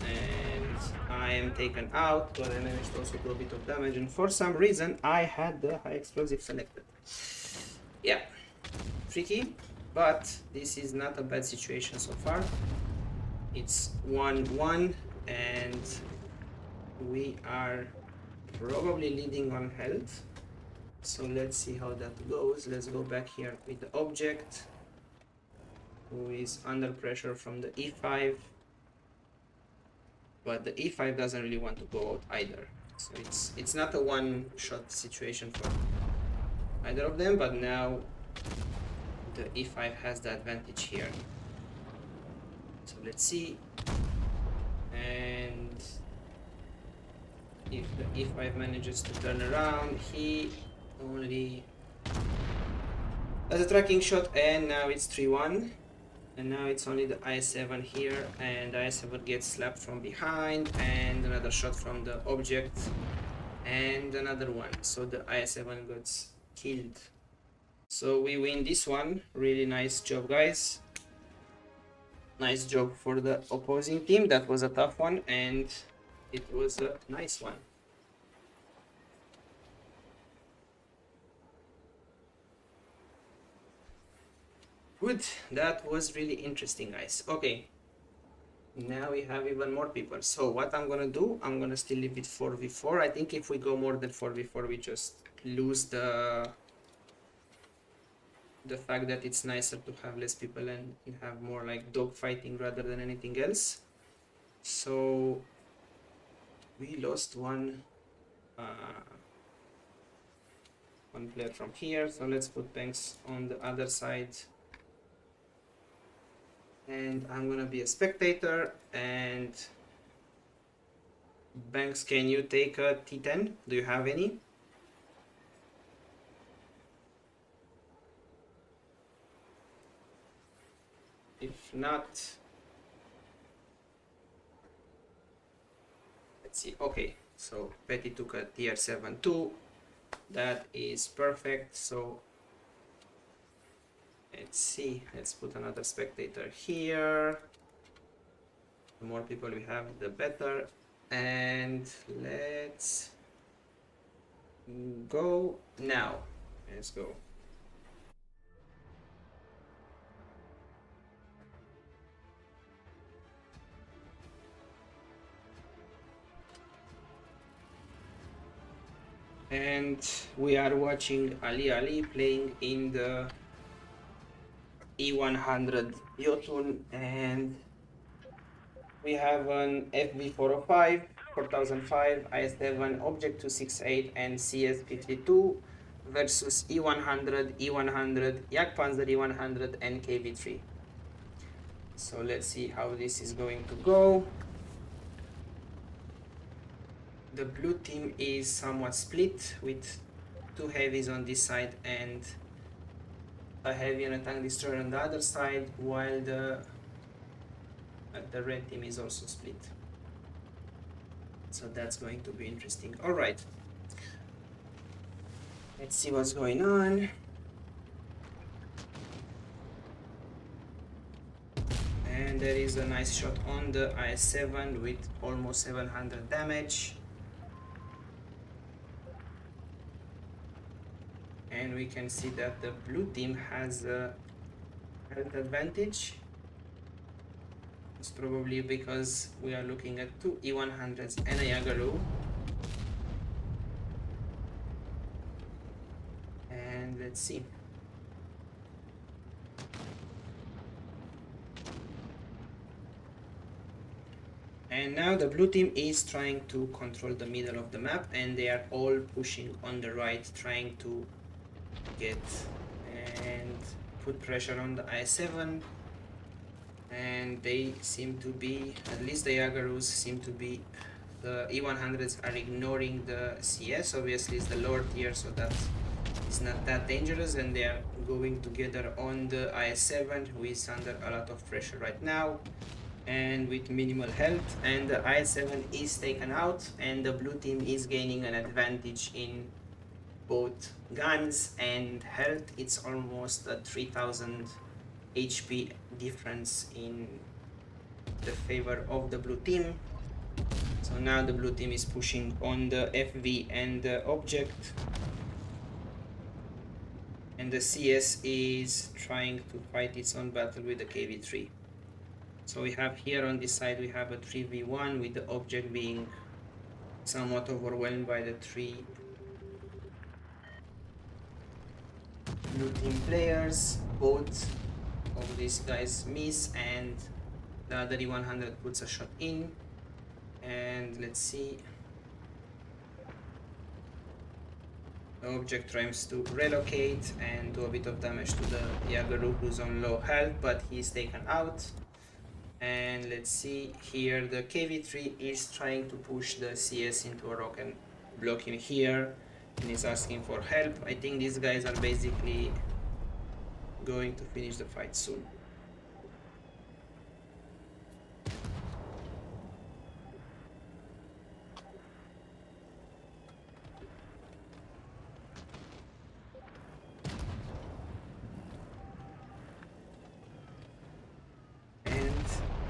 and I am taken out, but I managed also to do a bit of damage, and for some reason I had the high explosive selected. Yeah, tricky, but this is not a bad situation so far. It's 1-1 and we are probably leading on health. So let's see how that goes. Let's go back here with the object, who is under pressure from the e5, but the e5 doesn't really want to go out either. So it's not a one-shot situation for either of them, but now the e5 has the advantage here. So let's see. And if the e5 manages to turn around, he only does a tracking shot, and now it's 3-1. And now it's only the I7 here, and I7 gets slapped from behind, and another shot from the object, and another one. So the I7 gets killed. So we win this one. Really nice job, guys. Nice job for the opposing team. That was a tough one, and it was a nice one. Good, that was really interesting, guys. Okay, now we have even more people. So what I'm gonna do, I'm gonna still leave it 4v4. I think if we go more than 4v4, we just lose the fact that it's nicer to have less people and have more like dog fighting rather than anything else. So we lost one player from here, so let's put Banks on the other side. And I'm gonna be a spectator, and Banks, can you take a T10? Do you have any? If not, let's see. Okay, so Petty took a tier 7 too. That is perfect. So let's see, let's put another spectator here. The more people we have, the better. And let's go now. Let's go. And we are watching Ali playing in the E100 Jotun, and we have an FB405, 4005, IS7, Object 268, and CS52 versus E100, E100, Jagdpanzer E100, and KV3. So let's see how this is going to go. The blue team is somewhat split with 2 heavies on this side and a heavy and a tank destroyer on the other side, while the red team is also split. So that's going to be interesting. All right, let's see what's going on. And there is a nice shot on the IS-7 with almost 700 damage. And we can see that the blue team has a health advantage. It's probably because we are looking at 2 E100s and a Yagaru. And let's see. And now the blue team is trying to control the middle of the map, and they are all pushing on the right, trying to get and put pressure on the I7. And they seem to be, at least the Yagarus seem to be, the E100s are ignoring the CS. Obviously it's the lower tier, so that is not that dangerous, and they are going together on the IS-7, who is under a lot of pressure right now and with minimal health, and the IS-7 is taken out, and the blue team is gaining an advantage in both guns and health. It's almost a 3000 HP difference in the favor of the blue team. So now the blue team is pushing on the FV and the object, and the CS is trying to fight its own battle with the KV3. So we have here on this side, we have a 3v1 with the object being somewhat overwhelmed by the 3 blue team players. Both of these guys miss, and the other E100 puts a shot in. And let's see. The object tries to relocate and do a bit of damage to the Yagaru, who's on low health, but he's taken out. And let's see here, the KV3 is trying to push the CS into a rock and block him here, and is asking for help. I think these guys are basically going to finish the fight soon.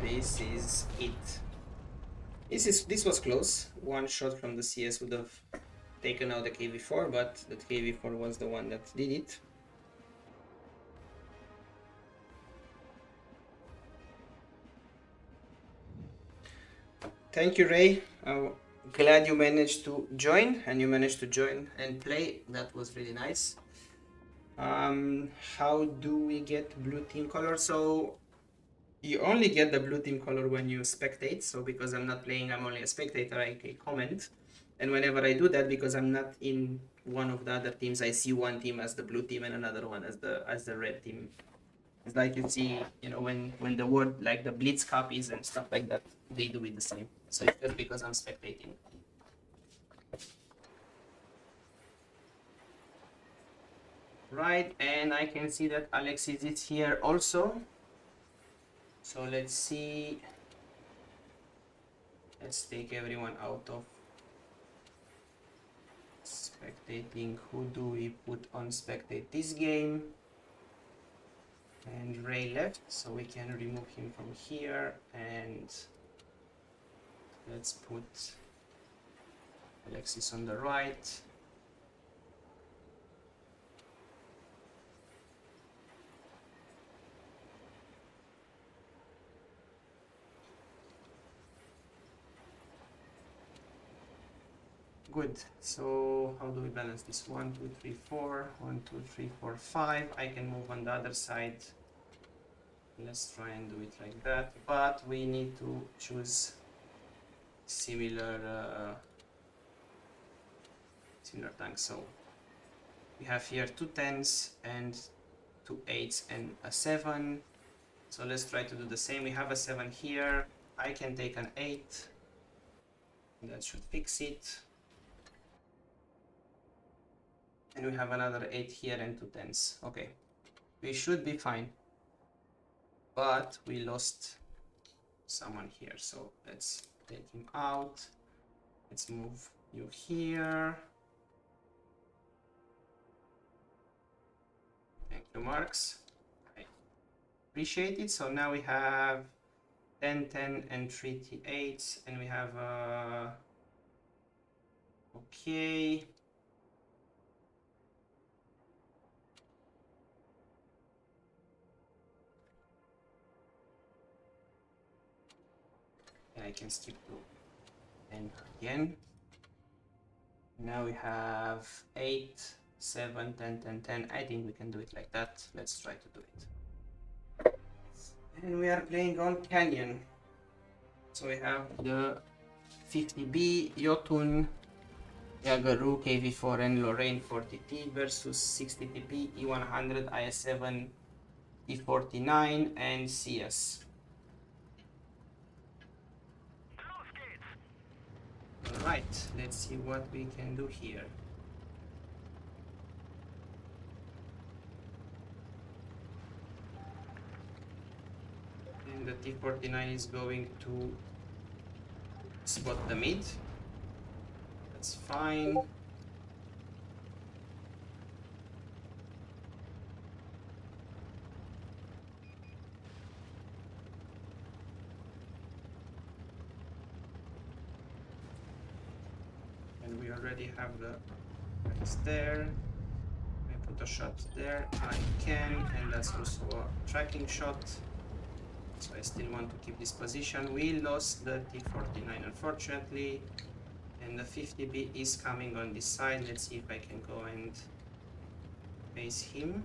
This is it. This was close. One shot from the CS would have taken out the KV4, but the KV4 was the one that did it. Thank you, Ray. Glad you managed to join, and you managed to join and play. That was really nice. How do we get blue team color? So you only get the blue team color when you spectate. So because I'm not playing, I'm only a spectator, I can comment. And whenever I do that, because I'm not in one of the other teams, I see one team as the blue team and another one as the red team. It's like you see, you know, when the word like the Blitz copies and stuff like that, they do it the same. So it's just because I'm spectating. Right, and I can see that Alexis is here also. So let's see. Let's take everyone out of spectating. Who do we put on spectate this game? And Ray left, so we can remove him from here, and let's put Alexis on the right. Good. So how do we balance this? 1, 2, 3, 4. 1, 2, 3, 4, 5. I can move on the other side. Let's try and do it like that. But we need to choose similar tanks. So we have here 2 10s and 2 8s and a 7. So let's try to do the same. We have a 7 here. I can take an 8. That should fix it. And we have another 8 here and 2 10s. Okay, we should be fine. But we lost someone here, so let's take him out. Let's move you here. Thank you, Marks. I appreciate it. So now we have 10, 10, and 3 T8s, and we have okay. I can skip to 10 again. Now we have 8, 7, 10, 10, 10. I think we can do it like that. Let's try to do it. And we are playing on Canyon. So we have the 50B, Jotun, Yagaru, KV4 and Lorraine 40T versus 60TP, E100, IS7, E49 and CS. Alright, let's see what we can do here. And the T49 is going to spot the mid. That's fine. And we already have the guys there. I put a shot there. I can, and that's also a tracking shot. So I still want to keep this position. We lost the T49 unfortunately. And the 50B is coming on this side. Let's see if I can go and face him.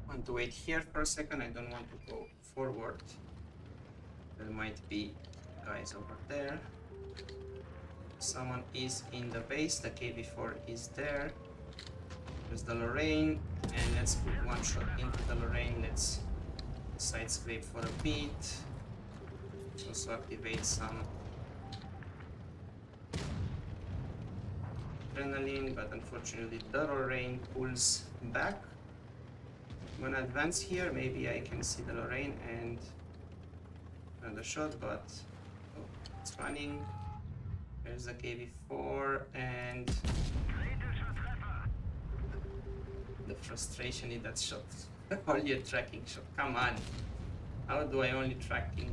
I want to wait here for a second. I don't want to go forward. There might be guys over there. Someone is in the base. The KV4 is there. There's the Lorraine. And let's put one shot into the Lorraine. Let's side scrape for a bit. Also activate some adrenaline, but unfortunately the Lorraine pulls back. I'm gonna advance here, maybe I can see the Lorraine and another shot, but oh, it's running. There's the KV4 and the frustration in that shot. Only a tracking shot, come on. How do I only track him?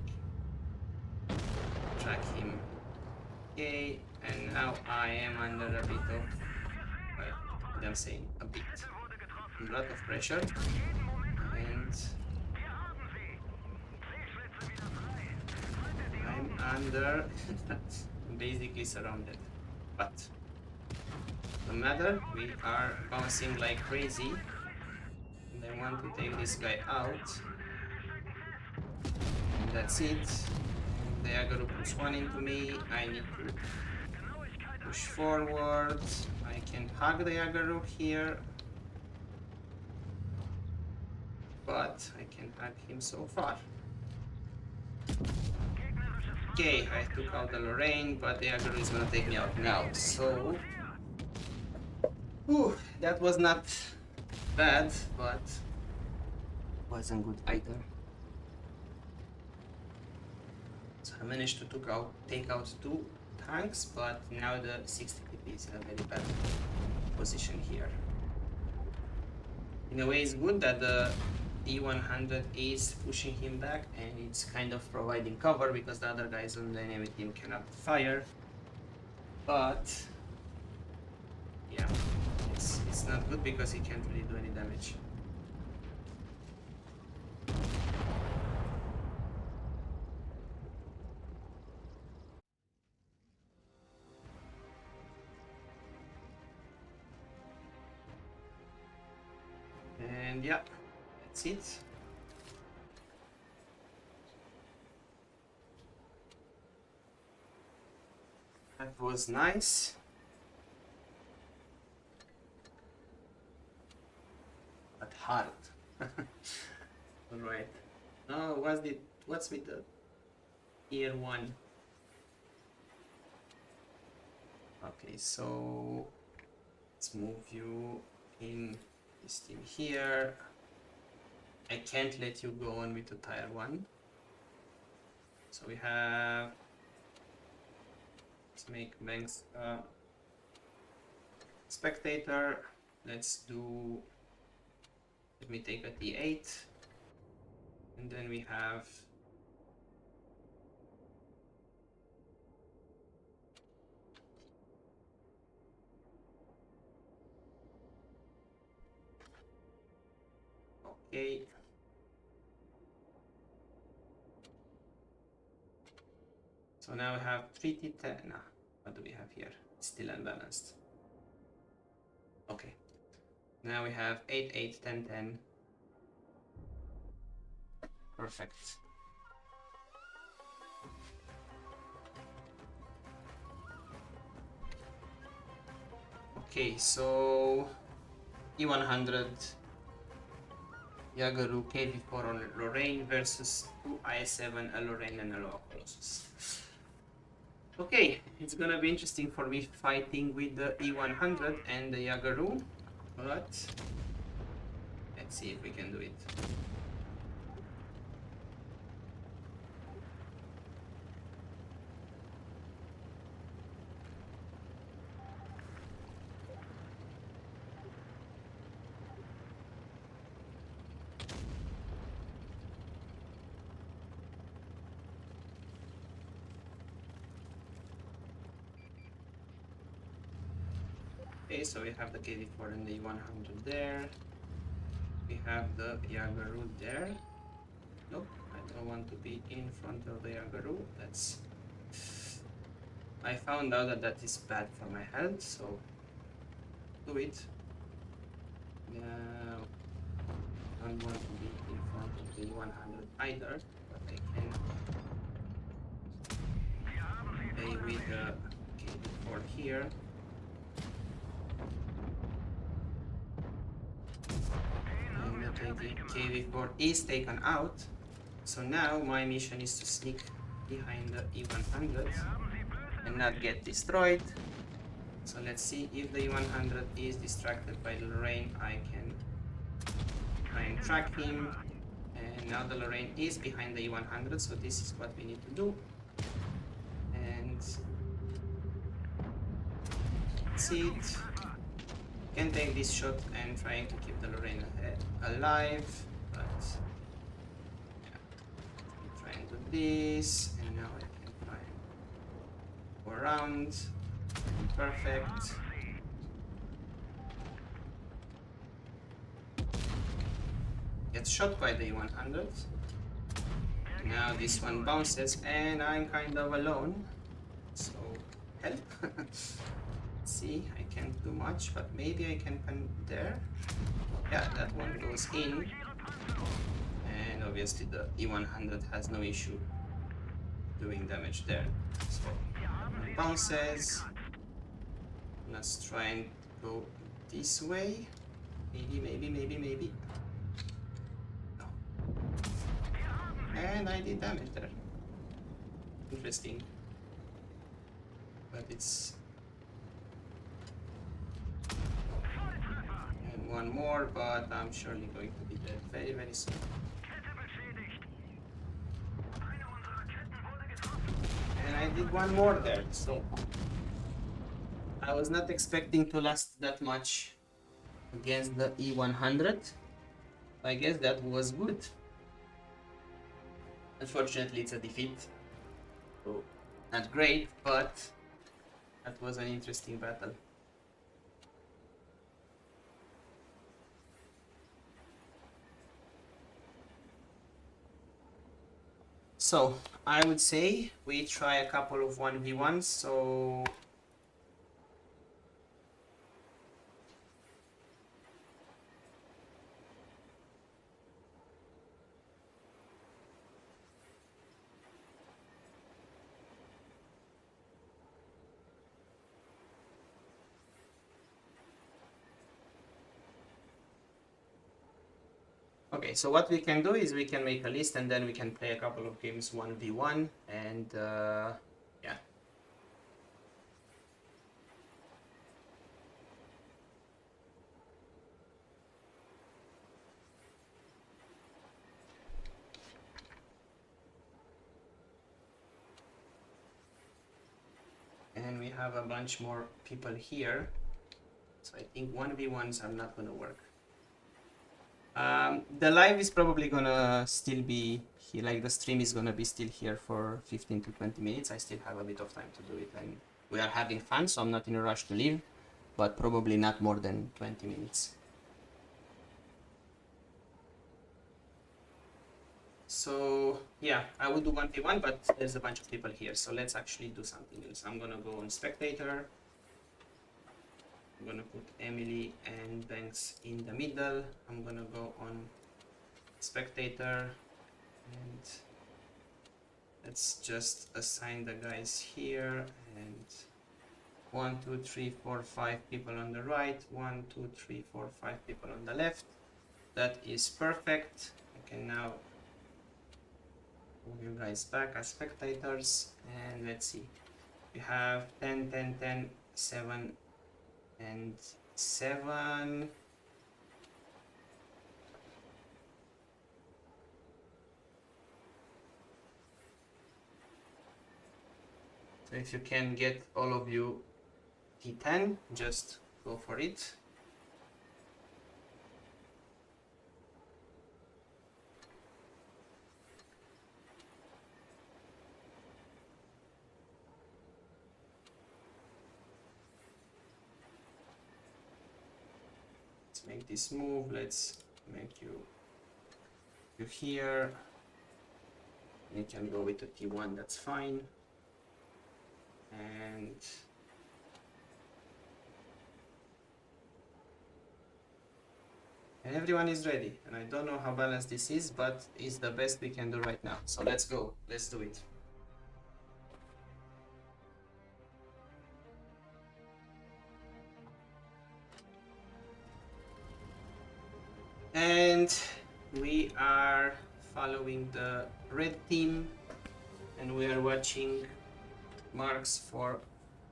Okay, and now I am under a bit of, well, I'm saying a bit, a lot of pressure, and I'm under, basically surrounded, but no matter, we are bouncing like crazy, and I want to take this guy out, and that's it. The Yagaru puts one into me. I need to push forward. I can hug the Yagaru here, but I can hug him so far. Okay, I took out the Lorraine, but the Yagaru is gonna take me out now. So, that was not bad, but wasn't good either. So I managed to take out 2 tanks, but now the 60PP is in a very bad position here. In a way, it's good that the E100 is pushing him back and it's kind of providing cover because the other guys on the enemy team cannot fire. But yeah, it's not good because he can't really do any damage. And yeah, that's it. That was nice. But hard. Alright. Now what's with the tier 1? Okay, so let's move you in this team here. I can't let you go on with the tier 1. So we have, let's make Banks spectator. Let me take a T8. And then we have okay. So now we have 3T10. Nah, what do we have here? It's still unbalanced. Okay. Now we have 8, 8, 10, 10. Perfect. Okay, so E100 Yagaru KV4 on Lorraine versus 2 IS7, a Lorraine and a Loa Colossus. Okay, it's gonna be interesting for me fighting with the E100 and the Yagaru, but let's see if we can do it. Okay, so we have the KV4 and the E100 there. We have the Yagaru there. Nope, I don't want to be in front of the Yagaru. I found out that that is bad for my health, so do it. Now, I don't want to be in front of the 100 either, but I can play with the KV4 here. And the KV4 is taken out. So now my mission is to sneak behind the E100 and not get destroyed. So let's see if the E100 is distracted by the Lorraine. I can try and track him. And now the Lorraine is behind the E100, so this is what we need to do. And that's it. Can take this shot and trying to keep the Lorraine alive, but yeah. I'm trying to do this, and now I can try and go around. Perfect. Gets shot by the 100. Now this one bounces, and I'm kind of alone. So help. See, I can't do much, but maybe I can pen there. Yeah, that one goes in. And obviously the E100 has no issue doing damage there. So it bounces. Let's try and go this way. Maybe. No. And I did damage there. Interesting. But it's... And one more, but I'm surely going to be dead very, very soon. And I did one more there, so... I was not expecting to last that much against the E100. I guess that was good. Unfortunately, it's a defeat. So, not great, but that was an interesting battle. So, I would say we try a couple of 1v1s, so... Okay, so what we can do is we can make a list and then we can play a couple of games 1v1 and yeah. And we have a bunch more people here. So I think 1v1s are not gonna work. The live is probably gonna still be here, like the stream is gonna be still here for 15 to 20 minutes. I still have a bit of time to do it and we are having fun, so I'm not in a rush to leave, but probably not more than 20 minutes. So yeah, I would do 1v1, but there's a bunch of people here, so let's actually do something else. I'm gonna go on spectator. I'm gonna put Emily and Banks in the middle. I'm gonna go on spectator. And let's just assign the guys here, and 1, 2, 3, 4, 5 people on the right, 1, 2, 3, 4, 5 people on the left. That is perfect. I can now move you guys back as spectators, and let's see. We have 10, 10, 10, 7, and 7. So if you can get all of you T10, just go for it. Let's make this move. Let's make you here. You can go with a T1, that's fine. And everyone is ready, and I don't know how balanced this is, but it's the best we can do right now. So let's go, let's do it. And we are following the red team, and we are watching Marks for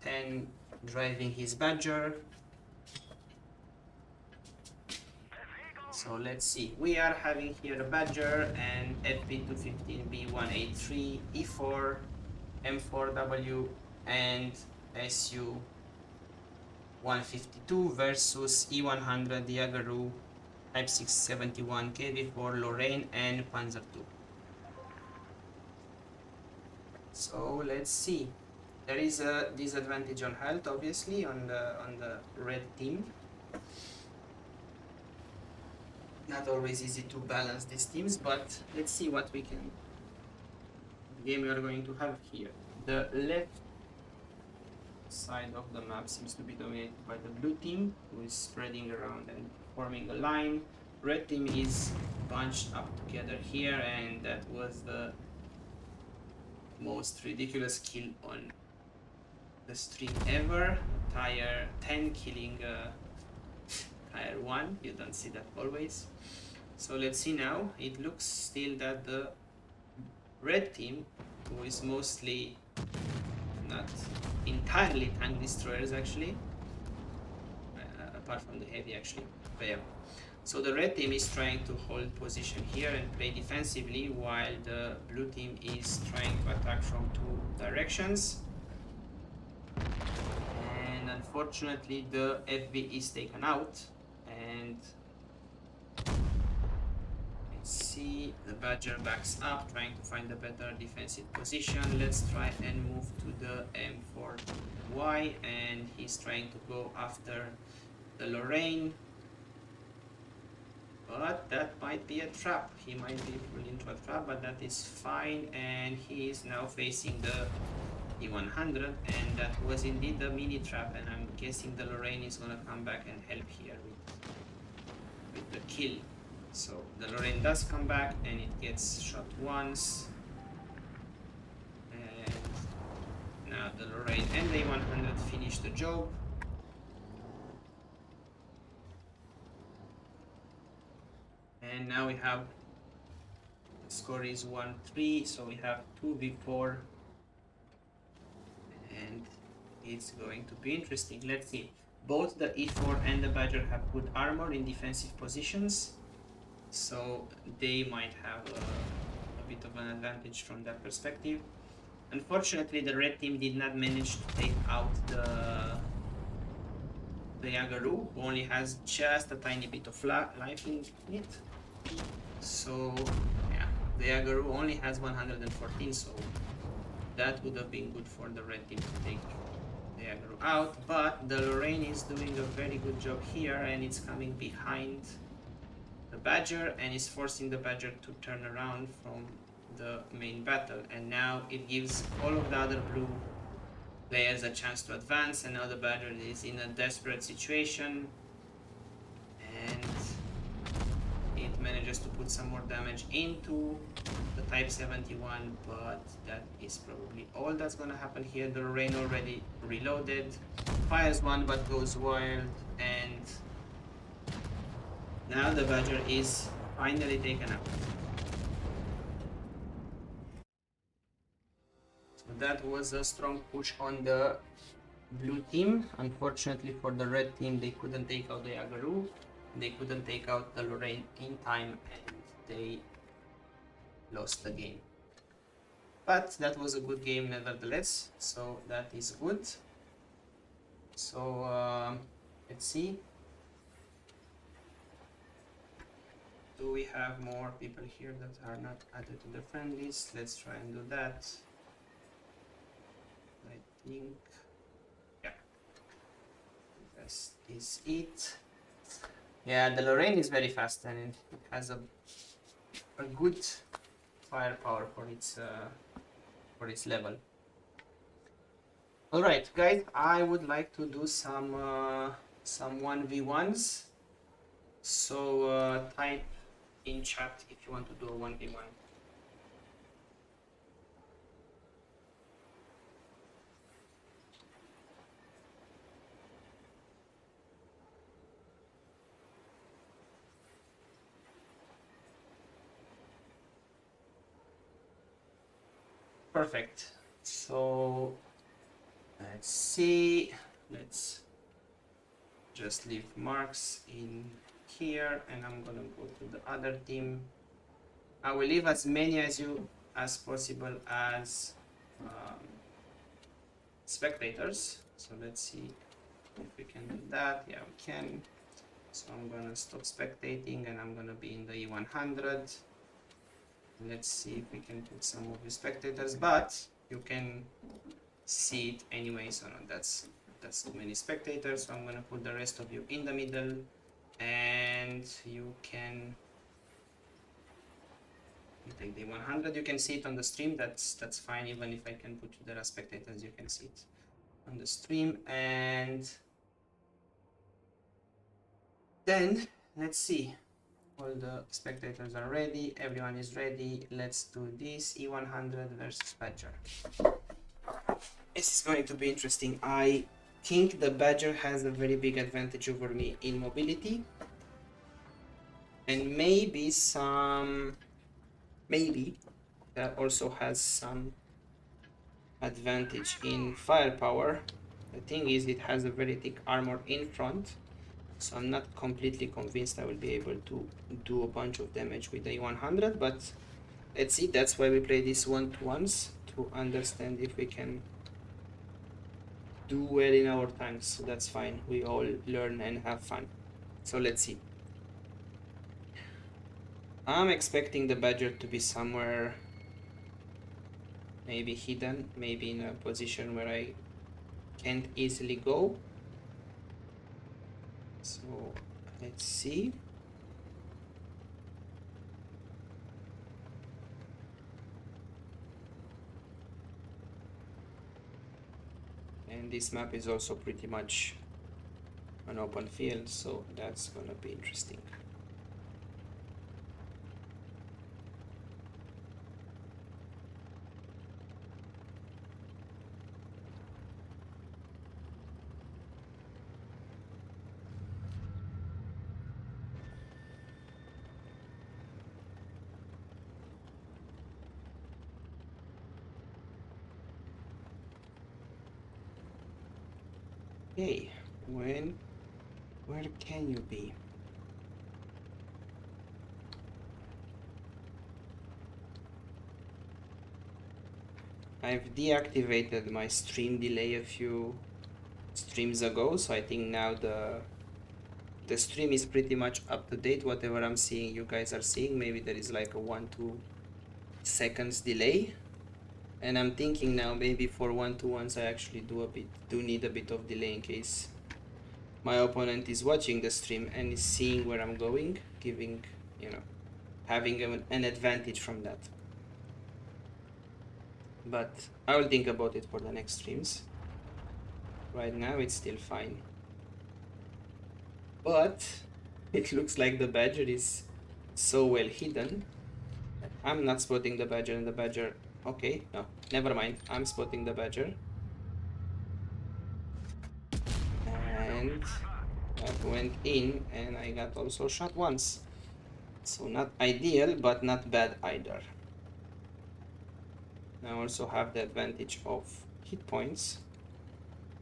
10 driving his Badger. So let's see, we are having here a Badger and FP215B183, E4, M4W and SU152 versus E100 Yagaru Type 671 KV4 Lorraine and Panzer II. So let's see. There is a disadvantage on health, obviously, on the red team. Not always easy to balance these teams, but let's see what we can. The game we are going to have here. The left side of the map seems to be dominated by the blue team, who is spreading around and forming a line. Red team is bunched up together here, and that was the most ridiculous kill on the stream ever. Tire 10 killing Tire 1, you don't see that always. So let's see now. It looks still that the red team, who is mostly, not entirely tank destroyers actually, apart from the heavy actually, but yeah. So the red team is trying to hold position here and play defensively, while the blue team is trying to attack from 2 directions. And unfortunately the FV is taken out, and let's see, the Badger backs up, trying to find a better defensive position. Let's try and move to the M4Y, and he's trying to go after the Lorraine. But that might be a trap. He might be pulled into a trap, but that is fine. And he is now facing the E100, and that was indeed the mini trap. And I'm guessing the Lorraine is gonna come back and help here with the kill. So the Lorraine does come back, and it gets shot once. And now the Lorraine and the E100 finish the job. And now we have, the score is 1-3, so we have 2v4, and it's going to be interesting. Let's see. Both the E4 and the Badger have good armor in defensive positions, so they might have a bit of an advantage from that perspective. Unfortunately, the red team did not manage to take out the Yagaru, who only has just a tiny bit of life in it. So yeah, the Yagaru only has 114, so that would have been good for the red team to take the Yagaru out. But the Lorraine is doing a very good job here, and it's coming behind the Badger and is forcing the Badger to turn around from the main battle. And now it gives all of the other blue players a chance to advance, and now the Badger is in a desperate situation, and it manages to put some more damage into the Type 71, but that is probably all that's gonna happen here. The Lorraine already reloaded, fires one but goes wild, and now the Badger is finally taken out. So that was a strong push on the blue team. Unfortunately for the red team, they couldn't take out the Yagaru, they couldn't take out the Lorraine in time, and they lost the game. But that was a good game nevertheless, so that is good. So let's see. Do we have more people here that are not added to the friend list? Let's try and do that. I think, yeah, this is it. Yeah, the Lorraine is very fast and it has a good firepower for its level. All right, guys, I would like to do some 1v1s. So type in chat if you want to do a 1v1. Perfect. So let's see. Let's just leave marks in here, and I'm gonna go to the other team. I will leave as many as possible as spectators. So let's see if we can do that. Yeah, we can. So I'm gonna stop spectating and I'm gonna be in the E100. Let's see if we can put some of the spectators, but you can see it anyway, so no, that's too many spectators. So I'm gonna put the rest of you in the middle, and you can take the 100. You can see it on the stream. That's fine. Even if I can put you there as spectators, you can see it on the stream. And then let's see. All the spectators are ready. Everyone is ready. Let's do this. E100 versus Badger. This is going to be interesting. I think the Badger has a very big advantage over me in mobility, and maybe also has some advantage in firepower. The thing is, it has a very thick armor in front, so I'm not completely convinced I will be able to do a bunch of damage with the 100, but let's see. That's why we play these 1-to-1s, to understand if we can do well in our tanks. So that's fine. We all learn and have fun. So let's see. I'm expecting the Badger to be somewhere maybe hidden, maybe in a position where I can't easily go. So let's see. And this map is also pretty much an open field, so that's gonna be interesting. Okay, where can you be? I've deactivated my stream delay a few streams ago, so I think now the stream is pretty much up to date. Whatever I'm seeing, you guys are seeing. Maybe there is like a 1-2 seconds delay, and I'm thinking now maybe for 1-to-1s I actually do need a bit of delay in case my opponent is watching the stream and is seeing where I'm going, giving, having an advantage from that. But I will think about it for the next streams. Right now it's still fine. But it looks like the Badger is so well hidden. I'm not spotting the badger, and the badger... Okay, no, never mind. I'm spotting the badger. And that went in, and I got also shot once. So not ideal, but not bad either. I also have the advantage of hit points,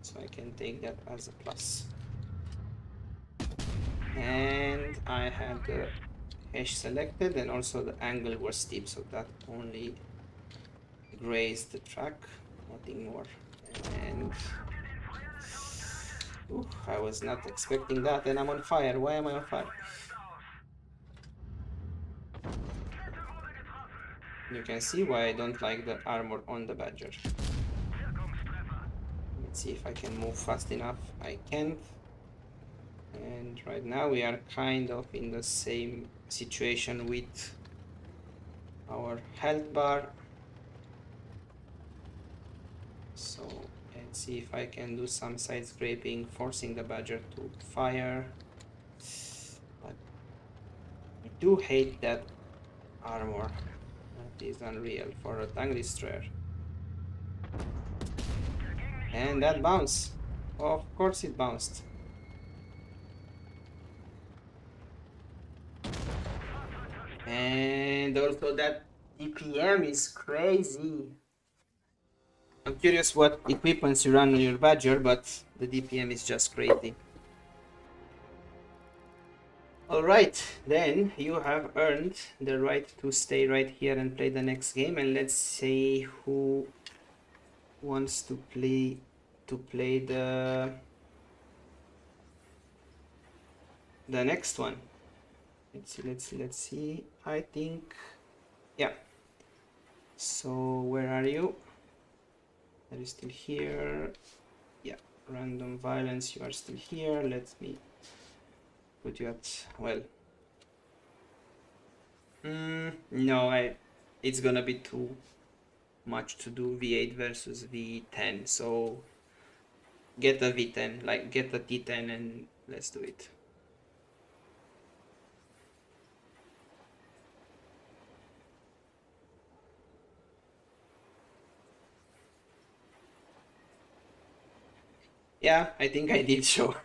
so I can take that as a plus. And I had the hash selected, and also the angle was steep, so that only grazed the track, nothing more. And ooh, I was not expecting that, and I'm on fire. Why am I on fire? You can see why I don't like the armor on the badger. Let's see if I can move fast enough. I can't. And right now we are kind of in the same situation with our health bar. So let's see if I can do some side scraping, forcing the badger to fire. But I do hate that armor. That is unreal for a tank destroyer. And that bounced. Of course it bounced. And also that DPM is crazy. I'm curious what equipments you run on your badger, but the DPM is just crazy. Alright, then you have earned the right to stay right here and play the next game, and let's see who wants to play the next one. Let's see. I think, yeah. So where are you? Are you still here? Yeah, random violence, you are still here. Let me put you at, well, no, it's gonna be too much to do V8 versus V10, so get a V10, like get a T10 and let's do it. Yeah, I think I did show.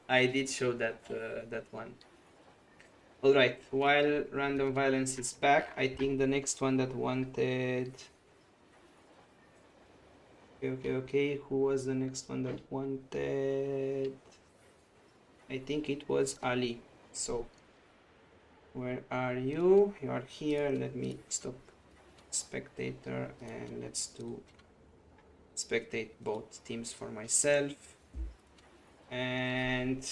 I did show that that one. All right. While random violence is back, I think the next one that wanted. Okay. Who was the next one that wanted? I think it was Ali. So, where are you? You are here. Let me stop spectator and let's do spectate both teams for myself. And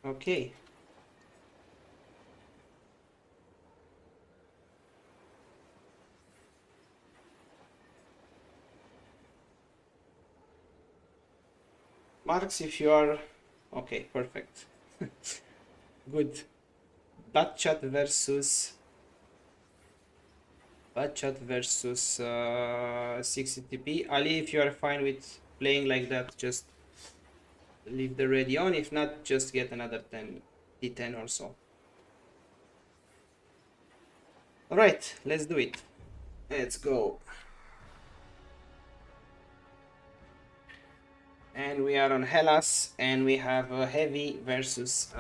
okay. Marks, if you are okay, perfect. Good. Batchat versus 60TP. Ali, if you are fine with playing like that, just leave the ready on. If not, just get another 10 D10 or so. Alright, let's do it. Let's go. And we are on Hellas, and we have a heavy versus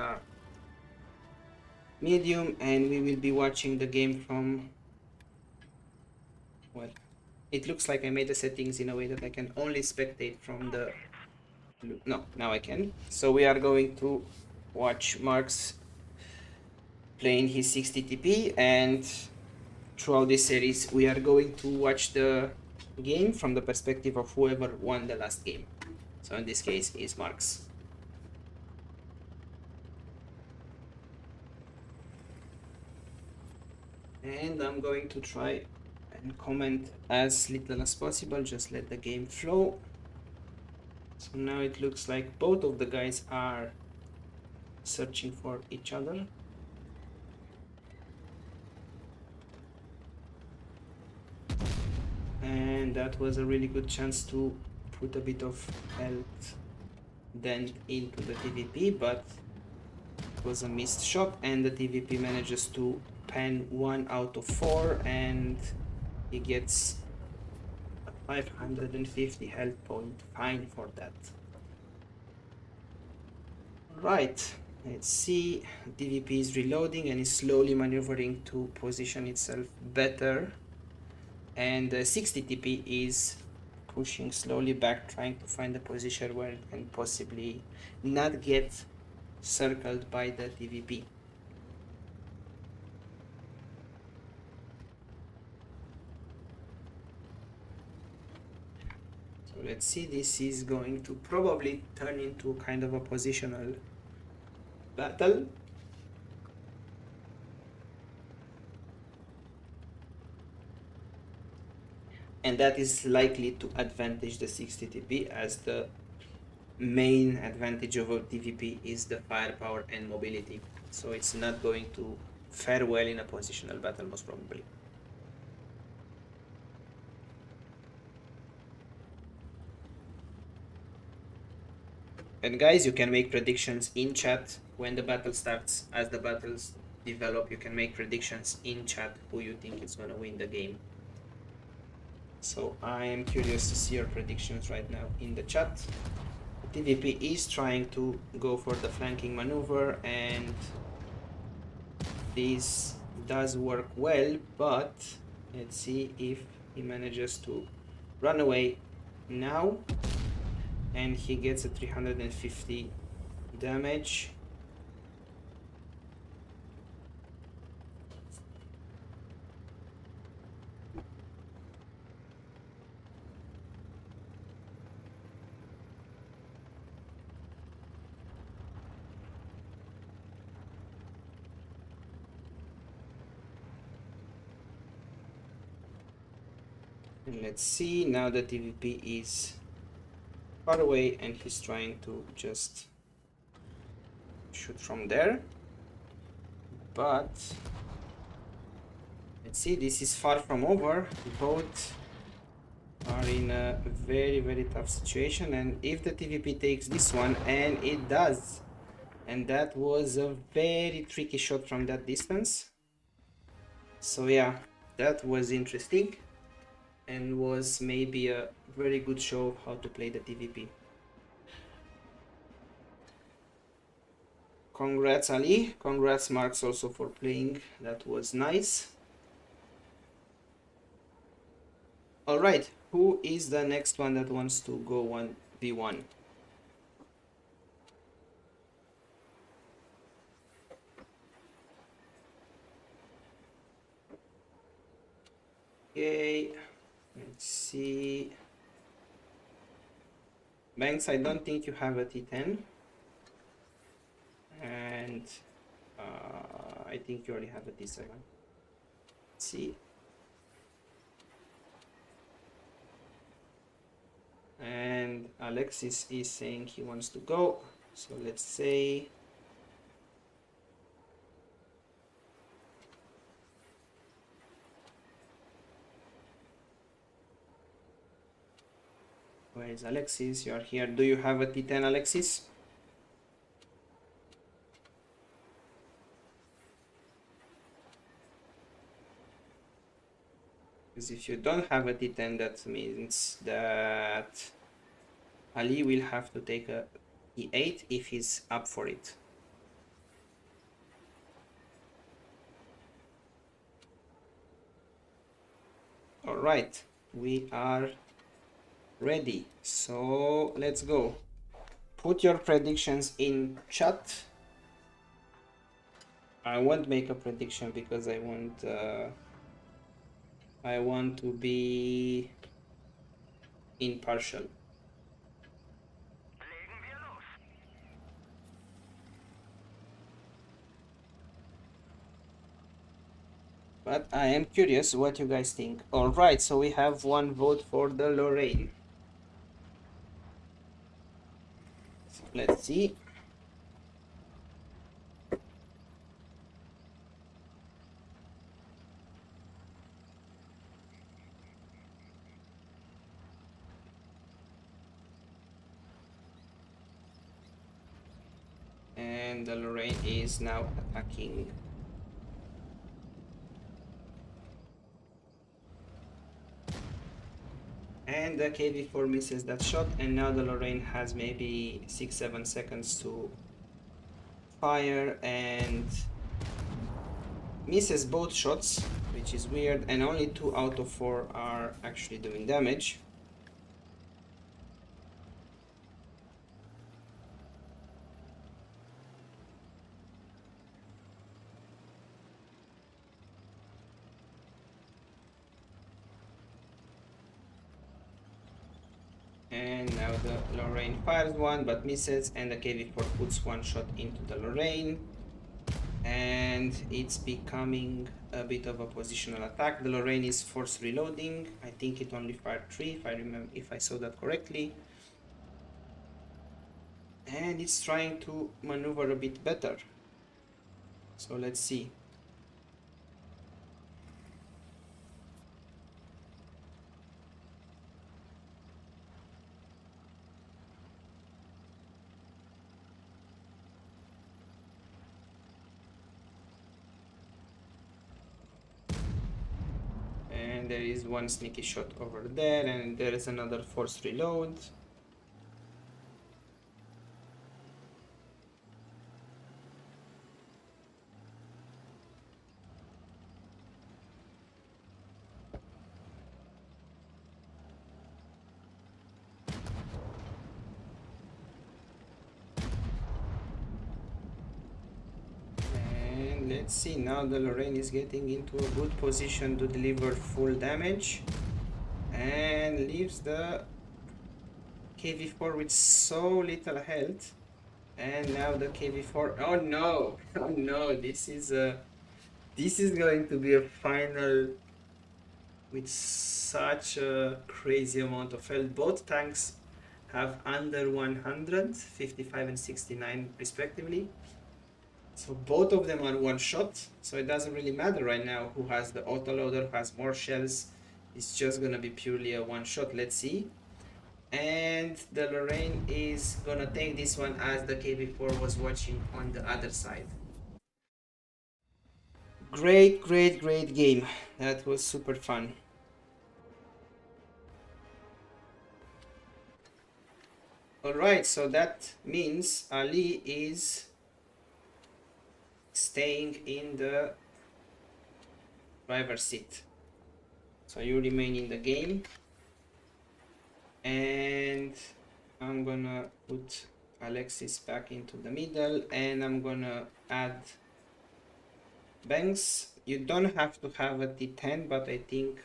medium, and we will be watching the game from, well, it looks like I made the settings in a way that I can only spectate from the, no, now I can. So we are going to watch Marks playing his 60TP, and throughout this series we are going to watch the game from the perspective of whoever won the last game. So in this case is Marks. And I'm going to try and comment as little as possible, just let the game flow. So now it looks like both of the guys are searching for each other. And that was a really good chance to put a bit of health dent into the TVP, but it was a missed shot, and the TVP manages to pen 1 out of 4, and he gets a 550 health point fine for that. Right, let's see. TVP is reloading and is slowly maneuvering to position itself better, and 60 TP is pushing slowly back, trying to find a position where it can possibly not get circled by the TVP. So let's see, this is going to probably turn into kind of a positional battle. And that is likely to advantage the 60 TP, as the main advantage of a TVP is the firepower and mobility. So it's not going to fare well in a positional battle, most probably. And guys, you can make predictions in chat when the battle starts. As the battles develop, you can make predictions in chat who you think is going to win the game. So I am curious to see your predictions right now in the chat. The TVP is trying to go for the flanking maneuver, and this does work well, but let's see if he manages to run away now, and he gets a 350 damage. And let's see, now the TVP is far away and he's trying to just shoot from there, but let's see, this is far from over. Both are in a very tough situation, and if the TVP takes this one, and it does, and that was a very tricky shot from that distance. So yeah, that was interesting and was maybe a very good show of how to play the TVP. Congrats Ali, congrats Marks also for playing, that was nice. Alright, who is the next one that wants to go 1v1? Okay, let's see. Banks, I don't think you have a T10. And I think you already have a T7. Let's see. And Alexis is saying he wants to go. So let's say where is Alexis? You are here. Do you have a T10, Alexis? Because if you don't have a T10, that means that Ali will have to take a E8 if he's up for it. All right, we are ready. So let's go. Put your predictions in chat. I won't make a prediction because I want to be impartial. But I am curious what you guys think. Alright, so we have one vote for the Lorraine. So let's see. and the Lorraine is now attacking. And the KV-4 misses that shot, and now the Lorraine has maybe 6-7 seconds to fire and misses both shots, which is weird, and only 2 out of 4 are actually doing damage. And now the Lorraine fires one but misses, and the KV-4 puts one shot into the Lorraine, and it's becoming a bit of a positional attack. The Lorraine is force reloading. I think it only fired 3 if I saw that correctly, and it's trying to maneuver a bit better. So let's see. And there is one sneaky shot over there, and there is another force reload. And let's see, now the Lorraine is getting into a good position to deliver full damage, and leaves the KV-4 with so little health. And now the KV-4, oh no, oh no, this is going to be a final with such a crazy amount of health. Both tanks have under 100, 55 and 69 respectively. So both of them are one shot, so it doesn't really matter right now who has the autoloader, who has more shells. It's just gonna be purely a one shot. Let's see. And the Lorraine is gonna take this one as the KV-4 was watching on the other side. Great game. That was super fun. Alright, so that means Ali is staying in the driver's seat. So you remain in the game, and I'm gonna put Alexis back into the middle, and I'm gonna add Banks. You don't have to have a T10, but I think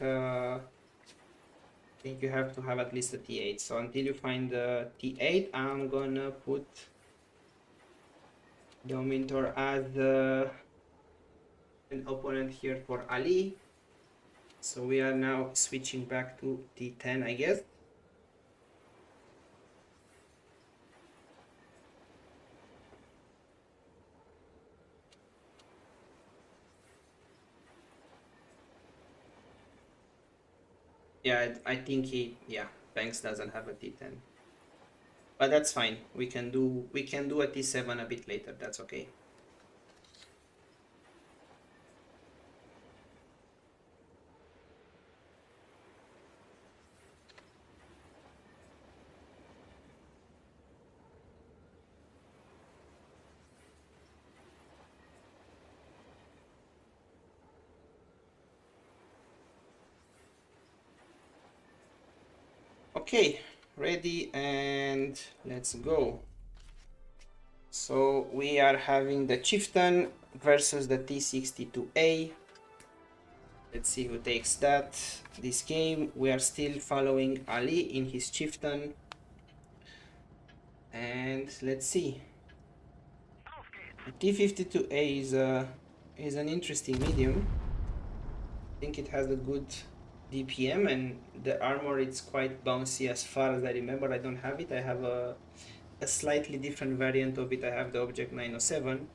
you have to have at least a T8. So until you find the T8, I'm gonna put Dominator as an opponent here for Ali. So we are now switching back to T10, I guess. Yeah, I think Banks doesn't have a T10. But that's fine. We can do a T7 a bit later. That's okay. Okay, ready, and let's go. So we are having the Chieftain versus the T62A. Let's see who takes that. This game we are still following Ali in his Chieftain, and let's see. The T52A is an interesting medium. I think it has a good DPM, and the armor it's quite bouncy as far as I remember. I don't have it. I have a slightly different variant of it. I have the Object 907,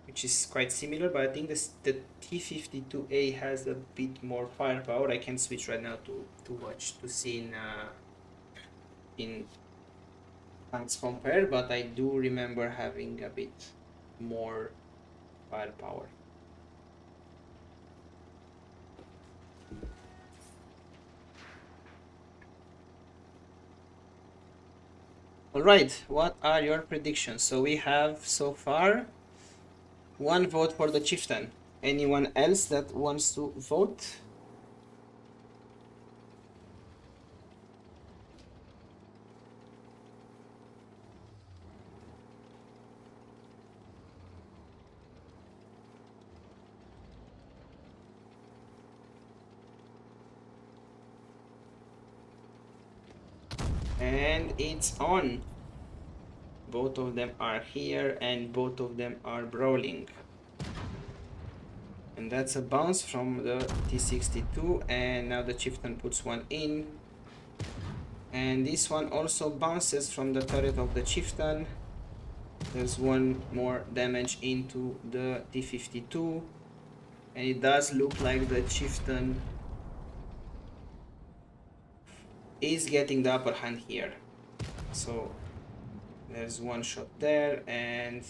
which is quite similar, but I think the T52A has a bit more firepower. I can switch right now to see in tanks compare, but I do remember having a bit more firepower. Alright, what are your predictions? So we have so far one vote for the chieftain. Anyone else that wants to vote? And it's on. Both of them are here and both of them are brawling. And that's a bounce from the T62, and now the chieftain puts one in. And this one also bounces from the turret of the chieftain. There's one more damage into the T52. And it does look like the chieftain is getting the upper hand here. So there's one shot there, and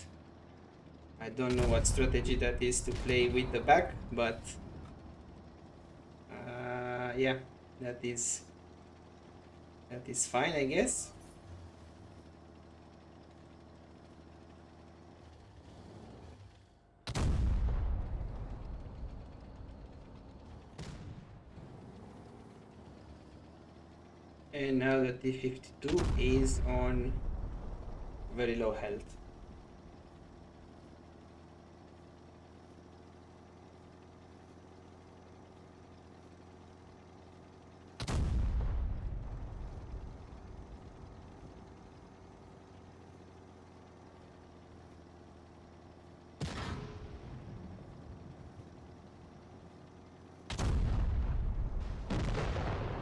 I don't know what strategy that is to play with the back, but yeah, that is fine, I guess. And now the T52 is on very low health.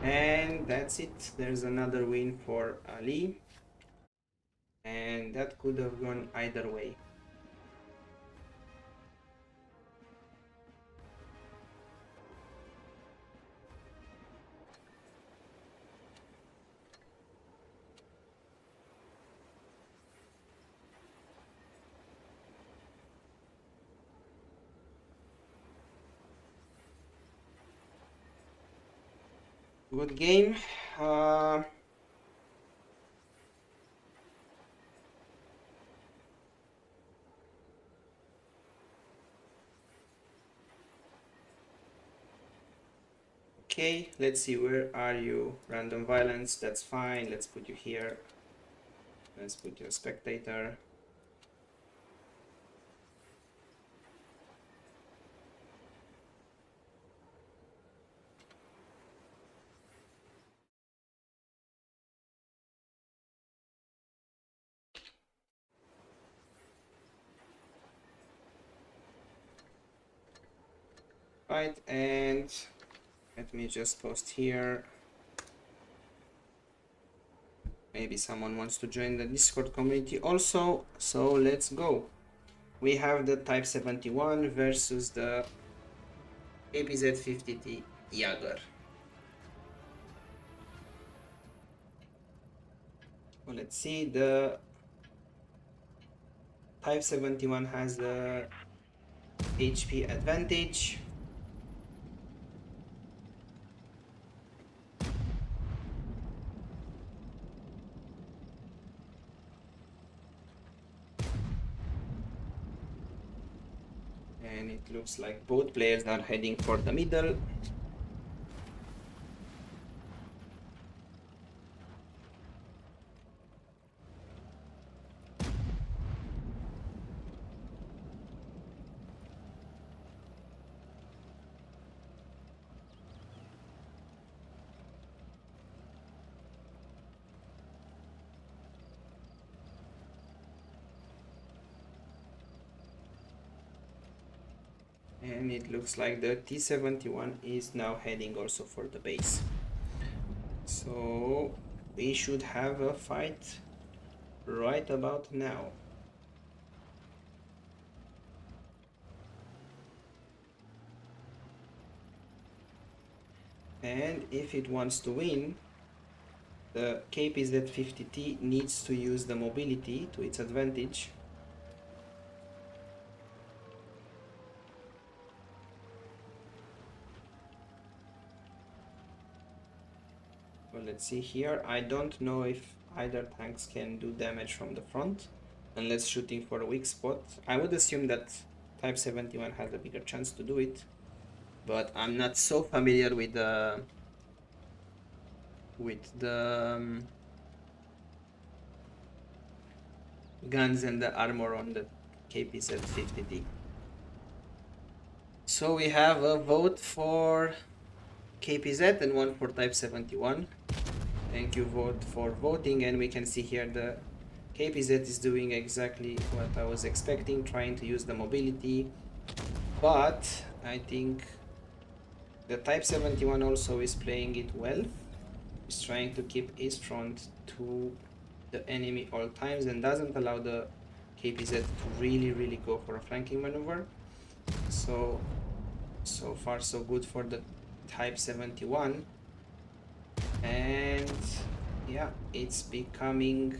And that's it. There's another win for Ali. And that could have gone either way. Good game. Okay, let's see, where are you? Random violence, that's fine. Let's put you here. Let's put your spectator. Right, and let me just post here. Maybe someone wants to join the Discord community also, so let's go. We have the Type 71 versus the APZ-50T Jaeger. Well, let's see, the Type 71 has the HP advantage. And it looks like both players are heading for the middle. And it looks like the T71 is now heading also for the base. So we should have a fight right about now. And if it wants to win, the KPZ-50T needs to use the mobility to its advantage. let's see here. I don't know if either tanks can do damage from the front unless shooting for a weak spot. I would assume that Type 71 has a bigger chance to do it, but I'm not so familiar with the guns and the armor on the KPZ 50D. So we have a vote for KPZ and one for Type 71. Thank you vote for voting, and we can see here the KPZ is doing exactly what I was expecting, trying to use the mobility, but I think the Type 71 also is playing it well. He's trying to keep his front to the enemy all times and doesn't allow the KPZ to really go for a flanking maneuver. So far so good for the Type 71, and yeah, it's becoming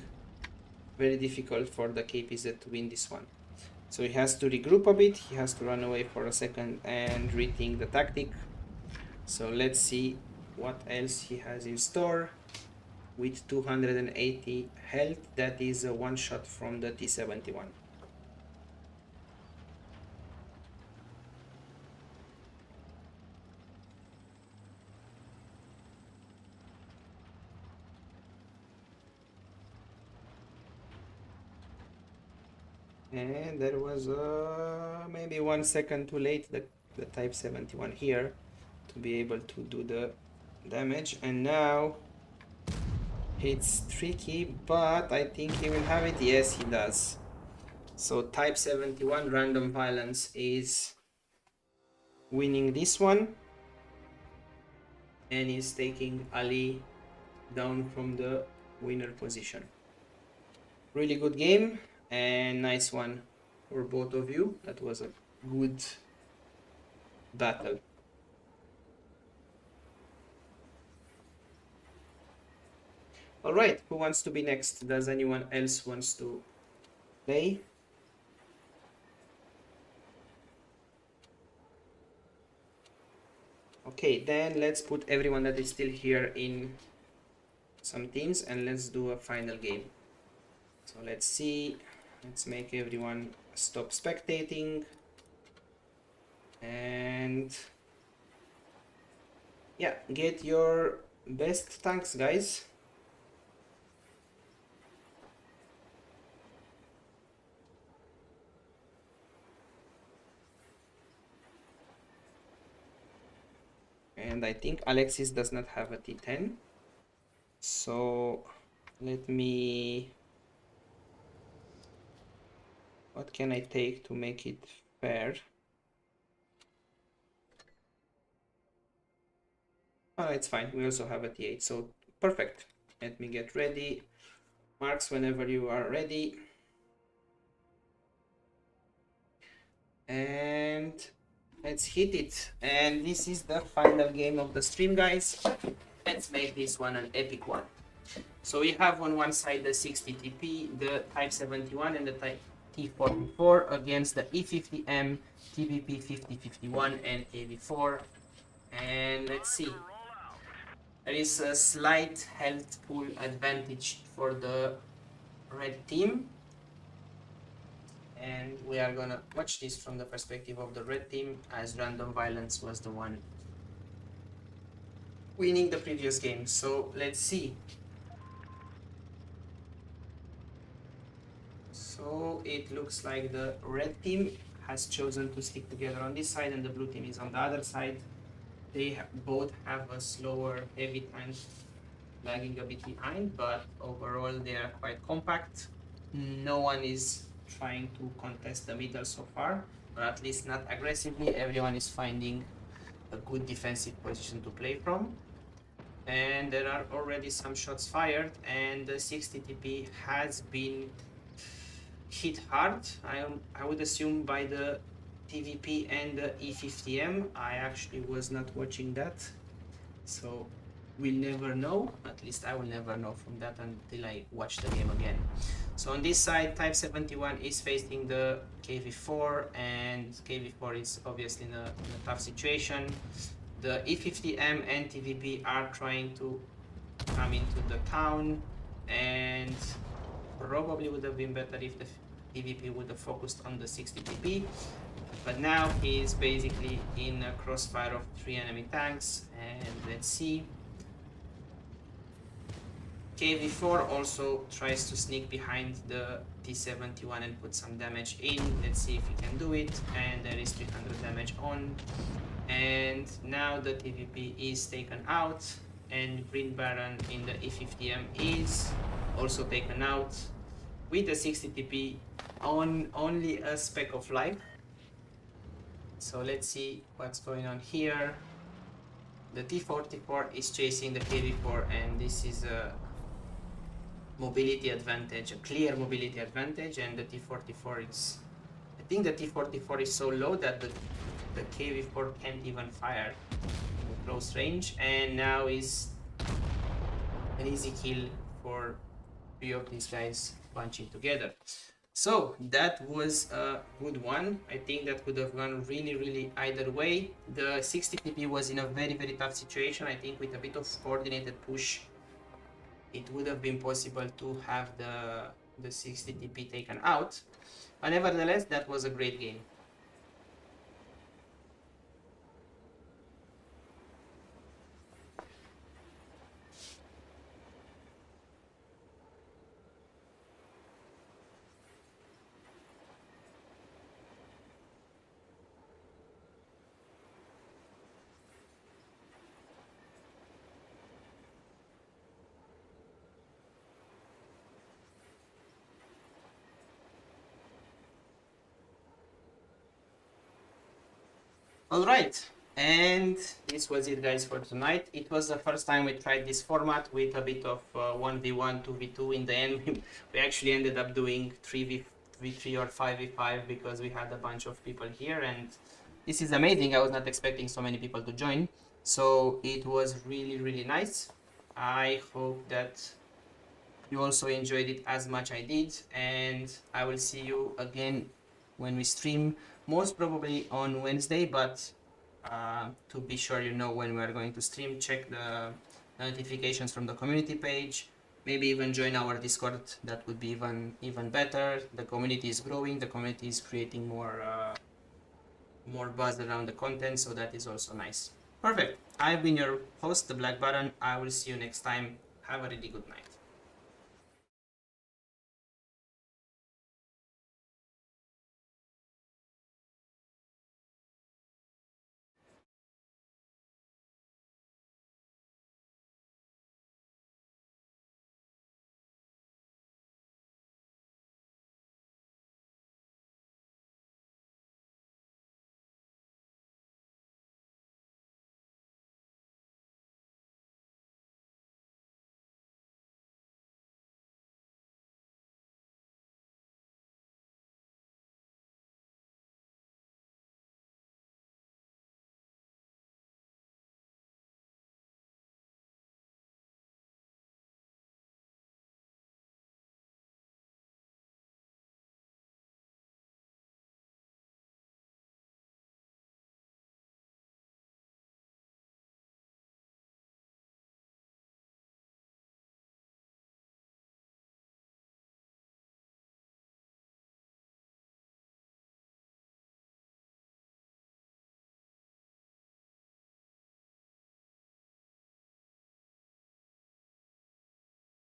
very difficult for the KPZ to win this one. So he has to regroup a bit, he has to run away for a second and rethink the tactic. So let's see what else he has in store. With 280 health, that is a one shot from the T-71. And there was maybe 1 second too late, the Type 71 here to be able to do the damage, and now it's tricky, but I think he will have it. Yes, he does. So Type 71 random violence is winning this one and is taking Ali down from the winner position. Really good game and nice one for both of you. That was a good battle. All right, who wants to be next? Does anyone else wants to play? Okay, then let's put everyone that is still here in some teams and let's do a final game. So let's see, let's make everyone stop spectating, and yeah, get your best tanks, guys. And I think Alexis does not have a T10, so let me, what can I take to make it fair? Oh, it's fine, we also have a T8, so perfect. Let me get ready. Marks, whenever you are ready. And let's hit it. And this is the final game of the stream, guys. Let's make this one an epic one. So we have on one side the 60 TP, the Type 71 and the Type T44 against the E50M, TVP 5051 and AV4. And let's see. There is a slight health pool advantage for the red team. And we are gonna watch this from the perspective of the red team, as random violence was the one winning the previous game. So let's see. So it looks like the red team has chosen to stick together on this side and the blue team is on the other side. They both have a slower heavy tank lagging a bit behind, but overall they are quite compact. No one is trying to contest the middle so far, or at least not aggressively. Everyone is finding a good defensive position to play from. And there are already some shots fired, and the 60 TP has been hit hard. I would assume by the TVP and the E50M. I actually was not watching that, so we'll never know. At least I will never know from that until I watch the game again. So on this side, Type 71 is facing the KV4, and KV4 is obviously in a tough situation. The E50M and TVP are trying to come into the town, and probably would have been better if the PvP would have focused on the 60 TP. But now he's basically in a crossfire of 3 enemy tanks, and let's see. KV4 also tries to sneak behind the T71 and put some damage in. Let's see if he can do it, and there is 300 damage on. And now the TVP is taken out, and Green Baron in the E50M is also taken out with the 60 TP on only a speck of life. So let's see what's going on here. The T44 is chasing the KV4, and this is a mobility advantage, a clear mobility advantage, and the T44 is, I think the T44 is so low that the KV4 can't even fire in close range, and now is an easy kill for 3 of these guys bunching together. So that was a good one. I think that could have gone really either way. The 60 TP was in a very tough situation. I think with a bit of coordinated push it would have been possible to have the 60 TP taken out. But nevertheless, that was a great game. Alright, and this was it guys for tonight. It was the first time we tried this format with a bit of 1v1, 2v2. In the end we actually ended up doing 3v3 or 5v5 because we had a bunch of people here, and this is amazing. I was not expecting so many people to join, so it was really nice. I hope that you also enjoyed it as much I did, and I will see you again when we stream, most probably on Wednesday, but to be sure you know when we are going to stream, check the notifications from the community page, maybe even join our Discord. That would be even better. The community is growing, the community is creating more buzz around the content, so that is also nice. Perfect. I've been your host, the Black Baron. I will see you next time. Have a really good night.